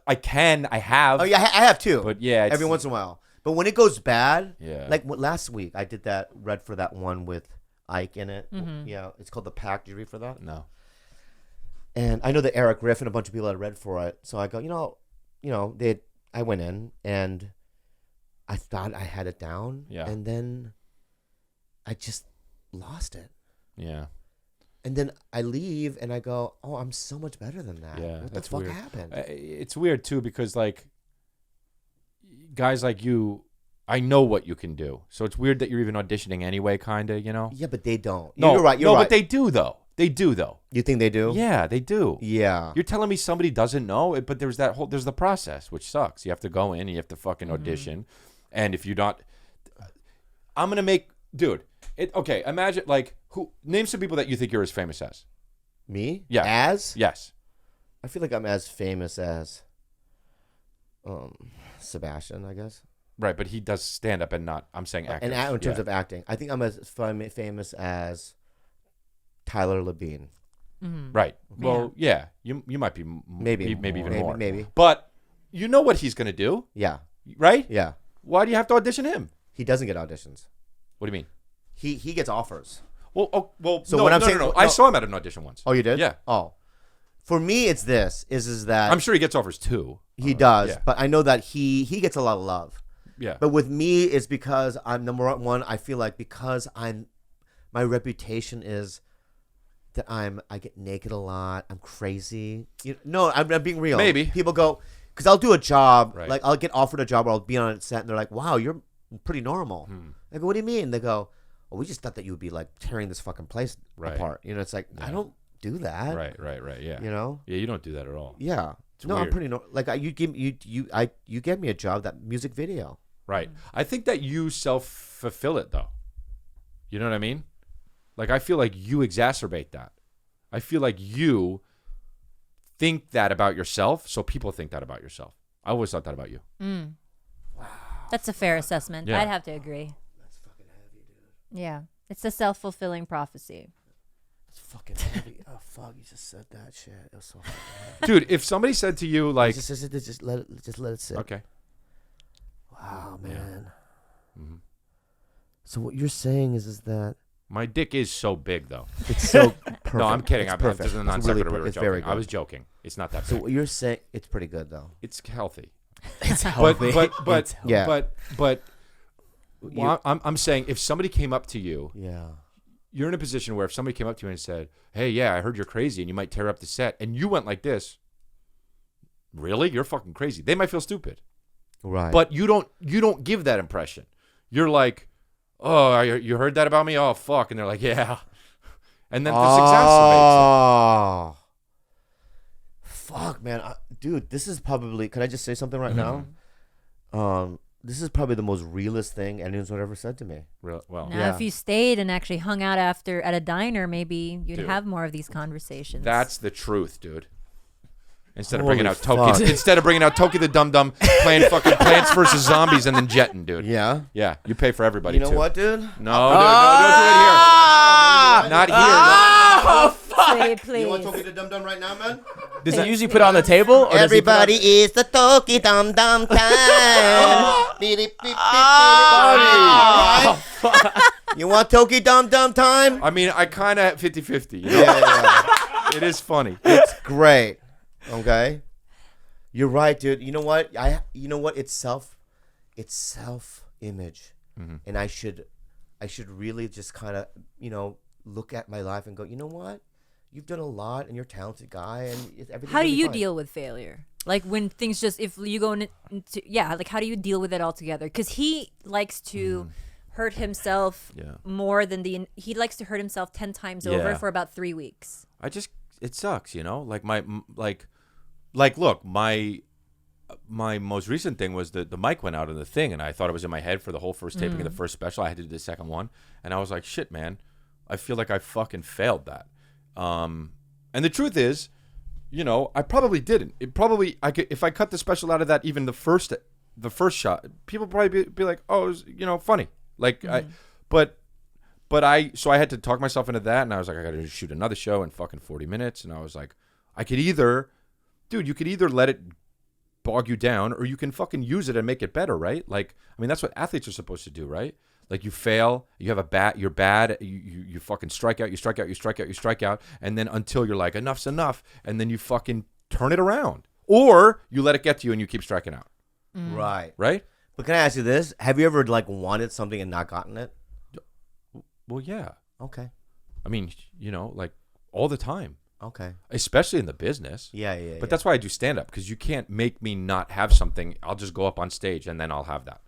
Speaker 4: I have.
Speaker 1: Oh yeah, I have too.
Speaker 4: But yeah, it's,
Speaker 1: every once in a while. But when it goes bad,
Speaker 4: Yeah.
Speaker 1: like last week, I did read for that one with Ike in it. Yeah, it's called The Pact. Did you read for that?
Speaker 4: No.
Speaker 1: And I know that Eric Griffin, a bunch of people had read for it. So I go, I went in and I thought I had it down.
Speaker 4: Yeah.
Speaker 1: And then I just lost it.
Speaker 4: Yeah.
Speaker 1: And then I leave and I go, oh, I'm so much better than that.
Speaker 4: Yeah,
Speaker 1: What the
Speaker 4: that's
Speaker 1: fuck
Speaker 4: weird.
Speaker 1: happened?
Speaker 4: It's weird too because like guys like you, I know what you can do. So it's weird that you're even auditioning anyway, kind of,
Speaker 1: Yeah, but they don't.
Speaker 4: No,
Speaker 1: you're right. You're
Speaker 4: no,
Speaker 1: right.
Speaker 4: but they do though. They do though.
Speaker 1: You think they do?
Speaker 4: Yeah, they do.
Speaker 1: Yeah.
Speaker 4: You're telling me somebody doesn't know, but there's the process, which sucks. You have to go in and you have to fucking audition, and if you're not, I'm gonna make, dude. Okay, imagine like name some people that you think you're as famous as.
Speaker 1: Me?
Speaker 4: Yeah.
Speaker 1: As?
Speaker 4: Yes.
Speaker 1: I feel like I'm as famous as Sebastian, I guess.
Speaker 4: Right, but he does stand up and not. I'm saying actors.
Speaker 1: And in terms of acting, I think I'm as famous as Tyler Labine.
Speaker 4: Right. Well, yeah. You might be
Speaker 1: Maybe
Speaker 4: even more.
Speaker 1: Maybe.
Speaker 4: But you know what he's gonna do,
Speaker 1: Yeah.
Speaker 4: right?
Speaker 1: Yeah.
Speaker 4: Why do you have to audition him?
Speaker 1: He doesn't get auditions.
Speaker 4: What do you mean?
Speaker 1: He gets offers.
Speaker 4: Well.
Speaker 1: So
Speaker 4: no,
Speaker 1: what I'm
Speaker 4: no,
Speaker 1: saying-
Speaker 4: no. I
Speaker 1: no.
Speaker 4: saw him at an audition once.
Speaker 1: Oh, you did?
Speaker 4: Yeah.
Speaker 1: Oh. For me, it's this is that
Speaker 4: I'm sure he gets offers too.
Speaker 1: he does,
Speaker 4: yeah.
Speaker 1: but I know that he gets a lot of love.
Speaker 4: Yeah.
Speaker 1: But with me, it's because I'm number one. I feel like because my reputation is that I get naked a lot. I'm crazy. No, I'm being real.
Speaker 4: Maybe.
Speaker 1: People go, because I'll do a job,
Speaker 4: Right.
Speaker 1: like I'll get offered a job or I'll be on a set and they're like, wow, you're pretty normal. I go, what do you mean? They go, oh, we just thought that you would be like tearing this fucking place
Speaker 4: Right.
Speaker 1: apart. It's like, I don't do that.
Speaker 4: Right. Yeah. Yeah, you don't do that at all.
Speaker 1: Yeah. No,
Speaker 4: weird.
Speaker 1: I'm pretty like you get me a job, that music video.
Speaker 4: Right. I think that you self-fulfill it though. You know what I mean? Like I feel like you exacerbate that. I feel like you think that about yourself, so people think that about yourself. I always thought that about you.
Speaker 3: That's a fair assessment.
Speaker 4: Yeah.
Speaker 3: I'd have to agree.
Speaker 1: That's fucking heavy, dude.
Speaker 3: Yeah. It's a self-fulfilling prophecy.
Speaker 1: It's fucking heavy. Oh fuck, you just said that shit. It was so fucking heavy.
Speaker 4: Dude, if somebody said to you like
Speaker 1: just let it sit.
Speaker 4: okay.
Speaker 1: Wow, man. So what you're saying is that
Speaker 4: My dick is so big though.
Speaker 1: it's so perfect.
Speaker 4: No, I'm kidding.
Speaker 1: It's
Speaker 4: I'm
Speaker 1: perfect.
Speaker 4: this is a
Speaker 1: It's
Speaker 4: non
Speaker 1: really
Speaker 4: sequitur. We were
Speaker 1: it's
Speaker 4: joking.
Speaker 1: very good.
Speaker 4: I was joking. It's not that
Speaker 1: So
Speaker 4: big.
Speaker 1: what you're saying, it's pretty good though.
Speaker 4: It's healthy.
Speaker 2: It's
Speaker 4: But
Speaker 2: healthy.
Speaker 1: Yeah.
Speaker 4: but well, I'm saying if somebody came up to you,
Speaker 1: Yeah.
Speaker 4: you're in a position where if somebody came up to you and said, "Hey, yeah, I heard you're crazy," and you might tear up the set, and you went like this, really? You're fucking crazy. They might feel stupid,
Speaker 1: Right.
Speaker 4: but you don't give that impression. You're like, "Oh, you heard that about me? Oh, fuck," and they're like, "Yeah," and then this exacerbates it.
Speaker 1: Oh. Fuck, man. Dude, this is probably, can I just say something right now? This is probably the most realest thing anyone's ever said to me.
Speaker 4: Well,
Speaker 3: Now,
Speaker 1: Yeah.
Speaker 3: if you stayed and actually hung out after at a diner, maybe you'd
Speaker 4: Dude.
Speaker 3: have more of these conversations.
Speaker 4: that's the truth, dude. Instead of
Speaker 1: Holy
Speaker 4: bringing out
Speaker 1: fuck.
Speaker 4: Toki, the Dumdum playing fucking Plants vs Zombies and then jetting, dude.
Speaker 1: Yeah.
Speaker 4: Yeah, you pay for everybody.
Speaker 1: You know
Speaker 4: too.
Speaker 1: what, dude?
Speaker 4: No, dude, don't do it here. Not here.
Speaker 3: Please.
Speaker 1: You want Toki the Dum Dum right now, man?
Speaker 2: Does he usually put it on the table? Or does he put it on-
Speaker 1: Everybody is the Toki Dum Dum time. Beep, beep, beep, beep, beep. You want Toki Dum Dum time?
Speaker 4: I mean, I kind of 50-50. You know?
Speaker 1: Yeah.
Speaker 4: It is funny.
Speaker 1: It's great. Okay. You're right, dude. You know what? It's self image. And I should really just kind of, look at my life and go, you know what? You've done a lot and you're a talented guy and everything.
Speaker 3: How do you deal with failure? Like when things just, if you go into, like how do you deal with it altogether? Because he likes to hurt himself more than he likes to hurt himself 10 times over for about 3 weeks.
Speaker 4: It sucks, look, my most recent thing was the mic went out on the thing, and I thought it was in my head for the whole first taping of the first special. I had to do the second one, and I was like, shit, man, I feel like I fucking failed that. And the truth is, I probably didn't. If I cut the special out of that, even the first shot, people probably be like, oh, it was, funny. Like so I had to talk myself into that, and I was like, I got to shoot another show in fucking 40 minutes, and I was like, you could either let it bog you down, or you can fucking use it and make it better, right? Like, I mean, that's what athletes are supposed to do, right? Like you fail, you have you're bad, you fucking strike out, you strike out, you strike out, you strike out, and then until you're like, enough's enough, and then you fucking turn it around. Or you let it get to you and you keep striking out.
Speaker 1: Right.
Speaker 4: Right?
Speaker 1: But can I ask you this? Have you ever like wanted something and not gotten it?
Speaker 4: Well, yeah.
Speaker 1: Okay.
Speaker 4: I mean, like all the time.
Speaker 1: Okay.
Speaker 4: Especially in the business.
Speaker 1: Yeah.
Speaker 4: But that's why I do stand-up, because you can't make me not have something. I'll just go up on stage and then I'll have that.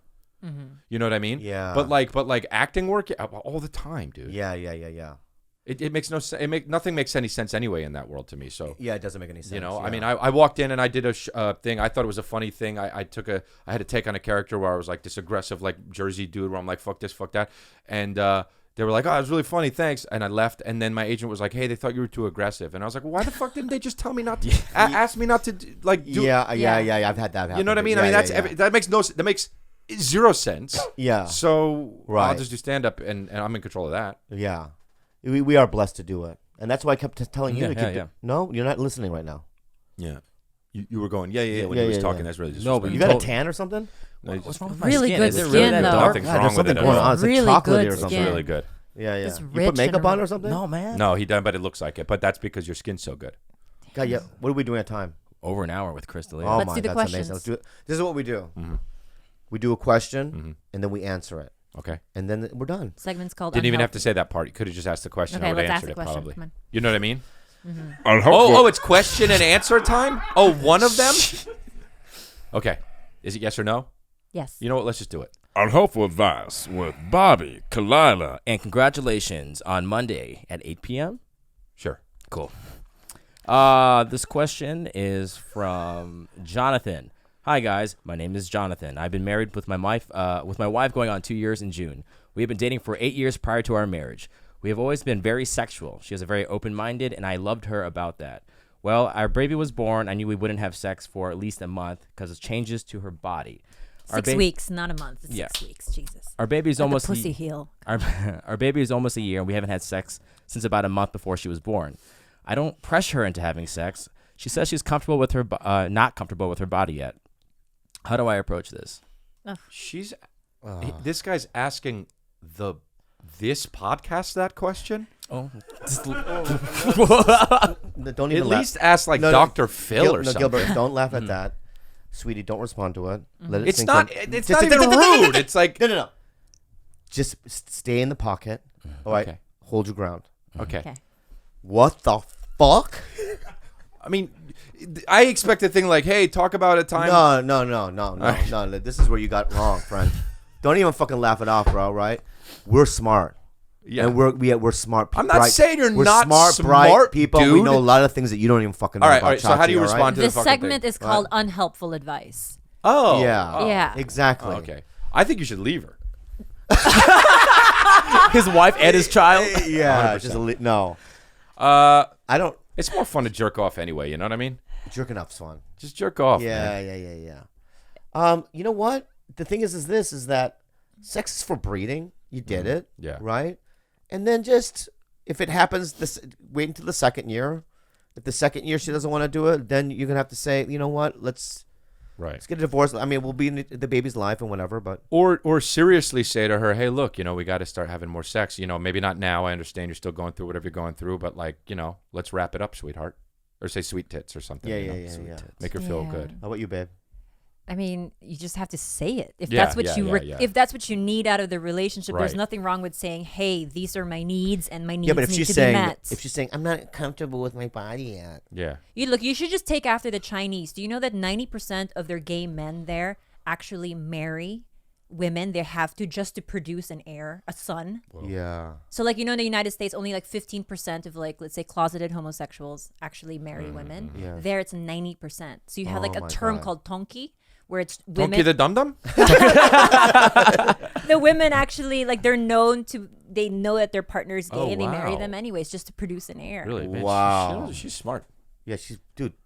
Speaker 4: You know what I mean?
Speaker 1: Yeah.
Speaker 4: But like acting work all the time, dude.
Speaker 1: Yeah.
Speaker 4: It makes no sense. Nothing makes any sense anyway in that world to me. So
Speaker 1: Yeah, it doesn't make any sense. Yeah.
Speaker 4: I mean, I walked in and I did a thing. I thought it was a funny thing. I had to take on a character where I was like this aggressive like Jersey dude where I'm like fuck this, fuck that, and they were like, oh, it was really funny, thanks. And I left, and then my agent was like, hey, they thought you were too aggressive, and I was like, well, why the fuck didn't they just tell me not to ask me not to do?
Speaker 1: Yeah. I've had that happen.
Speaker 4: You know what I mean?
Speaker 1: Yeah,
Speaker 4: I mean that makes zero sense.
Speaker 1: Yeah.
Speaker 4: So
Speaker 1: Right.
Speaker 4: I'll just do stand up, and I'm in control of that.
Speaker 1: Yeah. We are blessed to do it. And that's why I kept telling you
Speaker 2: Yeah,
Speaker 1: to keep
Speaker 2: yeah.
Speaker 1: No, you're not listening right now.
Speaker 4: Yeah. You were going, yeah, when
Speaker 1: Yeah,
Speaker 4: he was
Speaker 1: yeah,
Speaker 4: talking,
Speaker 1: yeah.
Speaker 4: that's really
Speaker 2: No, but
Speaker 1: You
Speaker 2: you
Speaker 1: got a
Speaker 2: told-
Speaker 1: tan or something?
Speaker 4: No,
Speaker 2: What's wrong with
Speaker 3: Really
Speaker 2: my skin?
Speaker 3: good
Speaker 2: Is it
Speaker 3: skin,
Speaker 2: really that
Speaker 3: though.
Speaker 2: dark?
Speaker 4: Nothing's
Speaker 1: God,
Speaker 4: wrong
Speaker 1: there's
Speaker 4: with
Speaker 1: something
Speaker 4: it at
Speaker 1: going
Speaker 4: all.
Speaker 1: on. It's like
Speaker 3: Really
Speaker 1: chocolatey
Speaker 3: good
Speaker 1: or something.
Speaker 3: skin.
Speaker 4: Really good.
Speaker 1: Yeah.
Speaker 3: It's
Speaker 1: You
Speaker 3: rich
Speaker 1: put makeup
Speaker 3: and
Speaker 1: on or something?
Speaker 2: No, man.
Speaker 4: No, he done, but it looks like it. But that's because your skin's so good.
Speaker 1: God, yeah. What are we doing at time?
Speaker 2: Over an hour with Chris D'Elia.
Speaker 1: Oh
Speaker 3: Let's
Speaker 1: my,
Speaker 3: do the
Speaker 1: that's
Speaker 3: questions.
Speaker 1: amazing. Let's do it. This is what we do. We do a question and then we answer it,
Speaker 4: Okay.
Speaker 1: and then we're done.
Speaker 3: Segment's called.
Speaker 4: Didn't even have
Speaker 3: Unhealthy.
Speaker 4: to say that part. You could have just asked the question.
Speaker 3: Okay,
Speaker 4: I would have
Speaker 3: let's ask
Speaker 4: answered
Speaker 3: the
Speaker 4: it
Speaker 3: question.
Speaker 4: probably.
Speaker 3: Come on.
Speaker 4: You know what I mean?
Speaker 5: Unhelpful,
Speaker 4: Oh, it's question and answer time? Oh, one of them? Okay. Is it yes or no?
Speaker 3: Yes.
Speaker 4: You know what? Let's just do it.
Speaker 5: unhelpful advice with Bobby, Khalyla,
Speaker 2: And congratulations on Monday at 8 p.m.
Speaker 4: Sure.
Speaker 2: Cool. This question is from Jonathan. Hi guys, my name is Jonathan. I've been married with my wife going on 2 years in June. We have been dating for 8 years prior to our marriage. We have always been very sexual. She is very open-minded, and I loved her about that. Well, our baby was born. I knew we wouldn't have sex for at least a month because of changes to her body.
Speaker 3: 6 weeks, not a month. It's
Speaker 2: Yeah.
Speaker 3: 6 weeks. Jesus.
Speaker 2: Our baby is
Speaker 3: Let
Speaker 2: almost
Speaker 3: the pussy heal.
Speaker 2: Our baby is almost a year, and we haven't had sex since about a month before she was born. I don't pressure her into having sex. She says she's comfortable with her, not comfortable with her body yet. How do I approach this?
Speaker 4: She's this guy's asking this podcast that question?
Speaker 2: Oh,
Speaker 1: Don't even
Speaker 4: At
Speaker 1: laugh.
Speaker 4: least ask like
Speaker 1: No, no,
Speaker 4: Dr. Phil or something.
Speaker 1: Gilbert, don't laugh at that. Sweetie, don't respond to it. Let it
Speaker 4: It's
Speaker 1: sink
Speaker 4: not
Speaker 1: in.
Speaker 4: it's
Speaker 1: Just-
Speaker 4: not even rude. It's like
Speaker 1: No. Just stay in the pocket. All right.
Speaker 4: Okay.
Speaker 1: Hold your ground.
Speaker 4: okay.
Speaker 3: Okay.
Speaker 1: What the fuck?
Speaker 4: I mean, I expect a thing like, "Hey, talk about a time."
Speaker 1: No. This is where you got wrong, friend. Don't even fucking laugh it off, bro. Right? We're smart.
Speaker 4: Yeah.
Speaker 1: And we're smart.
Speaker 4: I'm not saying you're
Speaker 1: we're
Speaker 4: not
Speaker 1: bright
Speaker 4: smart,
Speaker 1: people. We
Speaker 4: dude.
Speaker 1: know a lot of things that you don't even fucking know
Speaker 4: All right,
Speaker 1: about.
Speaker 4: all right. So how do you
Speaker 1: Chachi, all right?
Speaker 4: respond to the
Speaker 3: This
Speaker 4: fucking
Speaker 3: segment
Speaker 4: thing?
Speaker 3: is called unhelpful advice.
Speaker 4: Oh.
Speaker 1: Yeah.
Speaker 4: Oh.
Speaker 3: Yeah.
Speaker 1: Exactly.
Speaker 4: Okay. I think you should leave her.
Speaker 2: his wife and his child.
Speaker 1: Yeah. No.
Speaker 4: Uh,
Speaker 1: I don't.
Speaker 4: it's more fun to jerk off anyway. You know what I mean?
Speaker 1: Jerking off's fun.
Speaker 4: Just jerk off. man.
Speaker 1: Yeah. You know what? The thing is that sex is for breeding. You did it.
Speaker 4: Yeah.
Speaker 1: Right? And then just, if it happens, wait until the second year. If the second year she doesn't want to do it, then you're going to have to say, you know what? Let's
Speaker 4: Right.
Speaker 1: get a divorce. I mean, we'll be in the baby's life and whatever, but.
Speaker 4: Or seriously say to her, "Hey, look, we got to start having more sex. Maybe not now. I understand you're still going through whatever you're going through, but like, let's wrap it up, sweetheart." Or say sweet tits or something.
Speaker 1: Yeah.
Speaker 4: Make her feel
Speaker 3: Yeah.
Speaker 4: good.
Speaker 1: How about you, babe?
Speaker 3: I mean, you just have to say it. If
Speaker 4: Yeah,
Speaker 3: that's what
Speaker 4: yeah.
Speaker 3: if that's what you need out of the relationship, there's
Speaker 4: Right.
Speaker 3: nothing wrong with saying, "Hey, these are my needs, and my needs
Speaker 1: But if
Speaker 3: need
Speaker 1: she's
Speaker 3: to
Speaker 1: saying,
Speaker 3: be met."
Speaker 1: I'm not comfortable with my body yet.
Speaker 4: Yeah.
Speaker 3: You should just take after the Chinese. Do you know that 90% of their gay men there actually marry women? They have to just to produce an heir, a son.
Speaker 1: Yeah.
Speaker 3: So in the United States, only 15% of let's say closeted homosexuals actually marry women.
Speaker 1: Yeah.
Speaker 3: There it's 90%. So you have
Speaker 1: Oh
Speaker 3: a
Speaker 1: my
Speaker 3: term
Speaker 1: God.
Speaker 3: called Toki, where it's
Speaker 4: Don't
Speaker 3: women.
Speaker 4: get the Dumdum?
Speaker 3: The women actually they know that their partner's gay
Speaker 4: Oh,
Speaker 3: and they marry
Speaker 4: wow.
Speaker 3: them anyways just to produce an heir.
Speaker 4: Really? Man,
Speaker 1: Wow.
Speaker 4: She's smart.
Speaker 1: Yeah,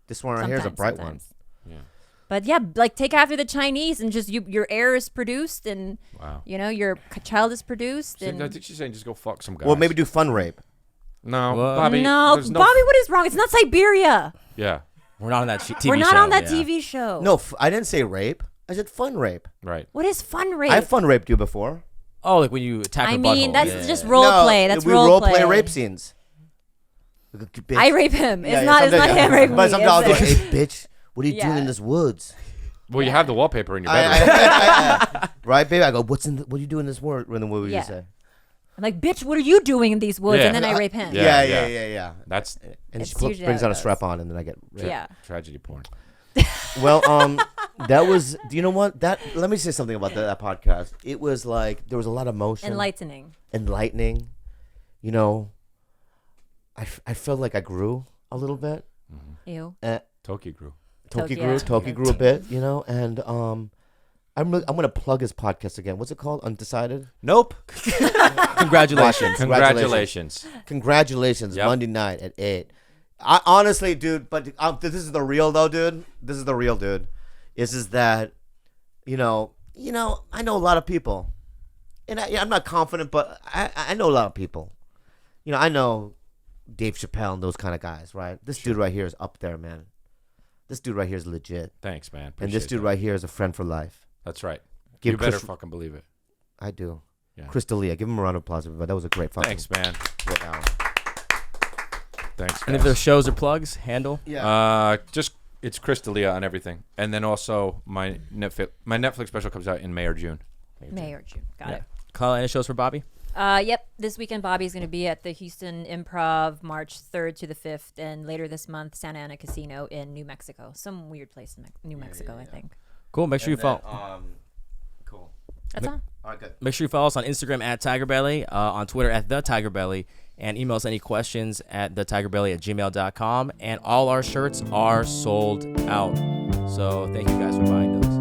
Speaker 1: this one right here is a bright
Speaker 3: Sometimes.
Speaker 4: Yeah.
Speaker 3: But yeah, take after the Chinese and just your heir is produced and
Speaker 4: Wow.
Speaker 3: your child is produced
Speaker 4: So
Speaker 3: and
Speaker 4: I think she's saying just go fuck some guy.
Speaker 1: one. Well, maybe do fun rape.
Speaker 4: No,
Speaker 2: What?
Speaker 4: Bobby.
Speaker 3: no,
Speaker 4: there's
Speaker 3: Bobby, what is wrong? It's not Siberia.
Speaker 4: Yeah.
Speaker 2: We're not on that TV
Speaker 3: We're not
Speaker 2: show,
Speaker 3: on that
Speaker 2: yeah.
Speaker 3: TV show.
Speaker 1: No, I didn't say rape. I said fun rape.
Speaker 4: Right.
Speaker 3: What is fun rape?
Speaker 1: I fun raped you before.
Speaker 2: Oh, like when you attack
Speaker 3: I
Speaker 2: her
Speaker 3: mean,
Speaker 2: butthole.
Speaker 3: that's
Speaker 2: Yeah.
Speaker 3: just role play. That's
Speaker 1: we
Speaker 3: role
Speaker 1: play
Speaker 3: play.
Speaker 1: rape scenes. Bitch.
Speaker 3: I rape him. It's
Speaker 1: Yeah,
Speaker 3: not
Speaker 1: sometimes-
Speaker 3: him raping me.
Speaker 1: But sometimes I'll go,
Speaker 3: It's-
Speaker 1: hey, bitch, what are you doing
Speaker 3: Yeah.
Speaker 1: in this woods?
Speaker 4: Well, you have the wallpaper in your bedroom.
Speaker 1: Right, baby? I go, what do you do in this word? What would you say?
Speaker 3: I'm like, bitch, what are you doing in these woods?
Speaker 4: Yeah.
Speaker 3: And then I rape him.
Speaker 4: Yeah.
Speaker 1: Yeah.
Speaker 4: That's
Speaker 1: And
Speaker 3: It's
Speaker 1: she
Speaker 3: usually
Speaker 1: brings
Speaker 3: how
Speaker 1: on
Speaker 3: it
Speaker 1: a
Speaker 3: goes.
Speaker 1: strap on, and then I get raped.
Speaker 3: Yeah.
Speaker 4: tragedy porn.
Speaker 1: Well, that was. Do you know what? Let me say something about that podcast. It was like there was a lot of motion, enlightening. You know, I felt like I grew a little bit.
Speaker 3: Ew.
Speaker 4: Toki grew.
Speaker 1: Toki
Speaker 3: Toki,
Speaker 1: grew a bit. You know, and I'm gonna plug his podcast again. What's it called? Undecided.
Speaker 4: Nope.
Speaker 2: Congratulations.
Speaker 1: Congratulations.
Speaker 4: Yep.
Speaker 1: Monday night at 8. I honestly, dude, but this is the real though, dude. This is the real, dude. Is that, you know, I know a lot of people, and I'm not confident, but I know a lot of people. You know, I know Dave Chappelle and those kind of guys, right? This dude right here is up there, man. This dude right here is legit,
Speaker 4: Thanks, man.
Speaker 1: and this
Speaker 4: Appreciate
Speaker 1: dude
Speaker 4: that.
Speaker 1: right here is a friend for life.
Speaker 4: That's right.
Speaker 1: Give
Speaker 4: You better
Speaker 1: Chris-
Speaker 4: fucking believe it.
Speaker 1: I do.
Speaker 4: Yeah.
Speaker 1: Crystalia, give him a round of applause, but that was a great fucking.
Speaker 4: Thanks, man.
Speaker 1: great hour.
Speaker 4: Thanks.
Speaker 2: And if
Speaker 4: guys.
Speaker 2: there's shows or plugs, handle.
Speaker 4: Just it's Crystalia on everything, and then also my Netflix special comes out in May or June.
Speaker 3: May or June. Got it.
Speaker 2: Khalyla, any shows for Bobby?
Speaker 3: Yep. This weekend, Bobby's going to be at the Houston Improv March 3rd to the 5th, and later this month, Santa Ana Casino in New Mexico. Some weird place in New Mexico, I think.
Speaker 2: Cool. Make sure you follow.
Speaker 1: Cool.
Speaker 3: That's all.
Speaker 1: All right, good.
Speaker 2: Make sure you follow us on Instagram at TigerBelly, on Twitter at the TigerBelly, and email us any questions at thetigerbelly@gmail.com. And all our shirts are sold out. So thank you guys for buying those.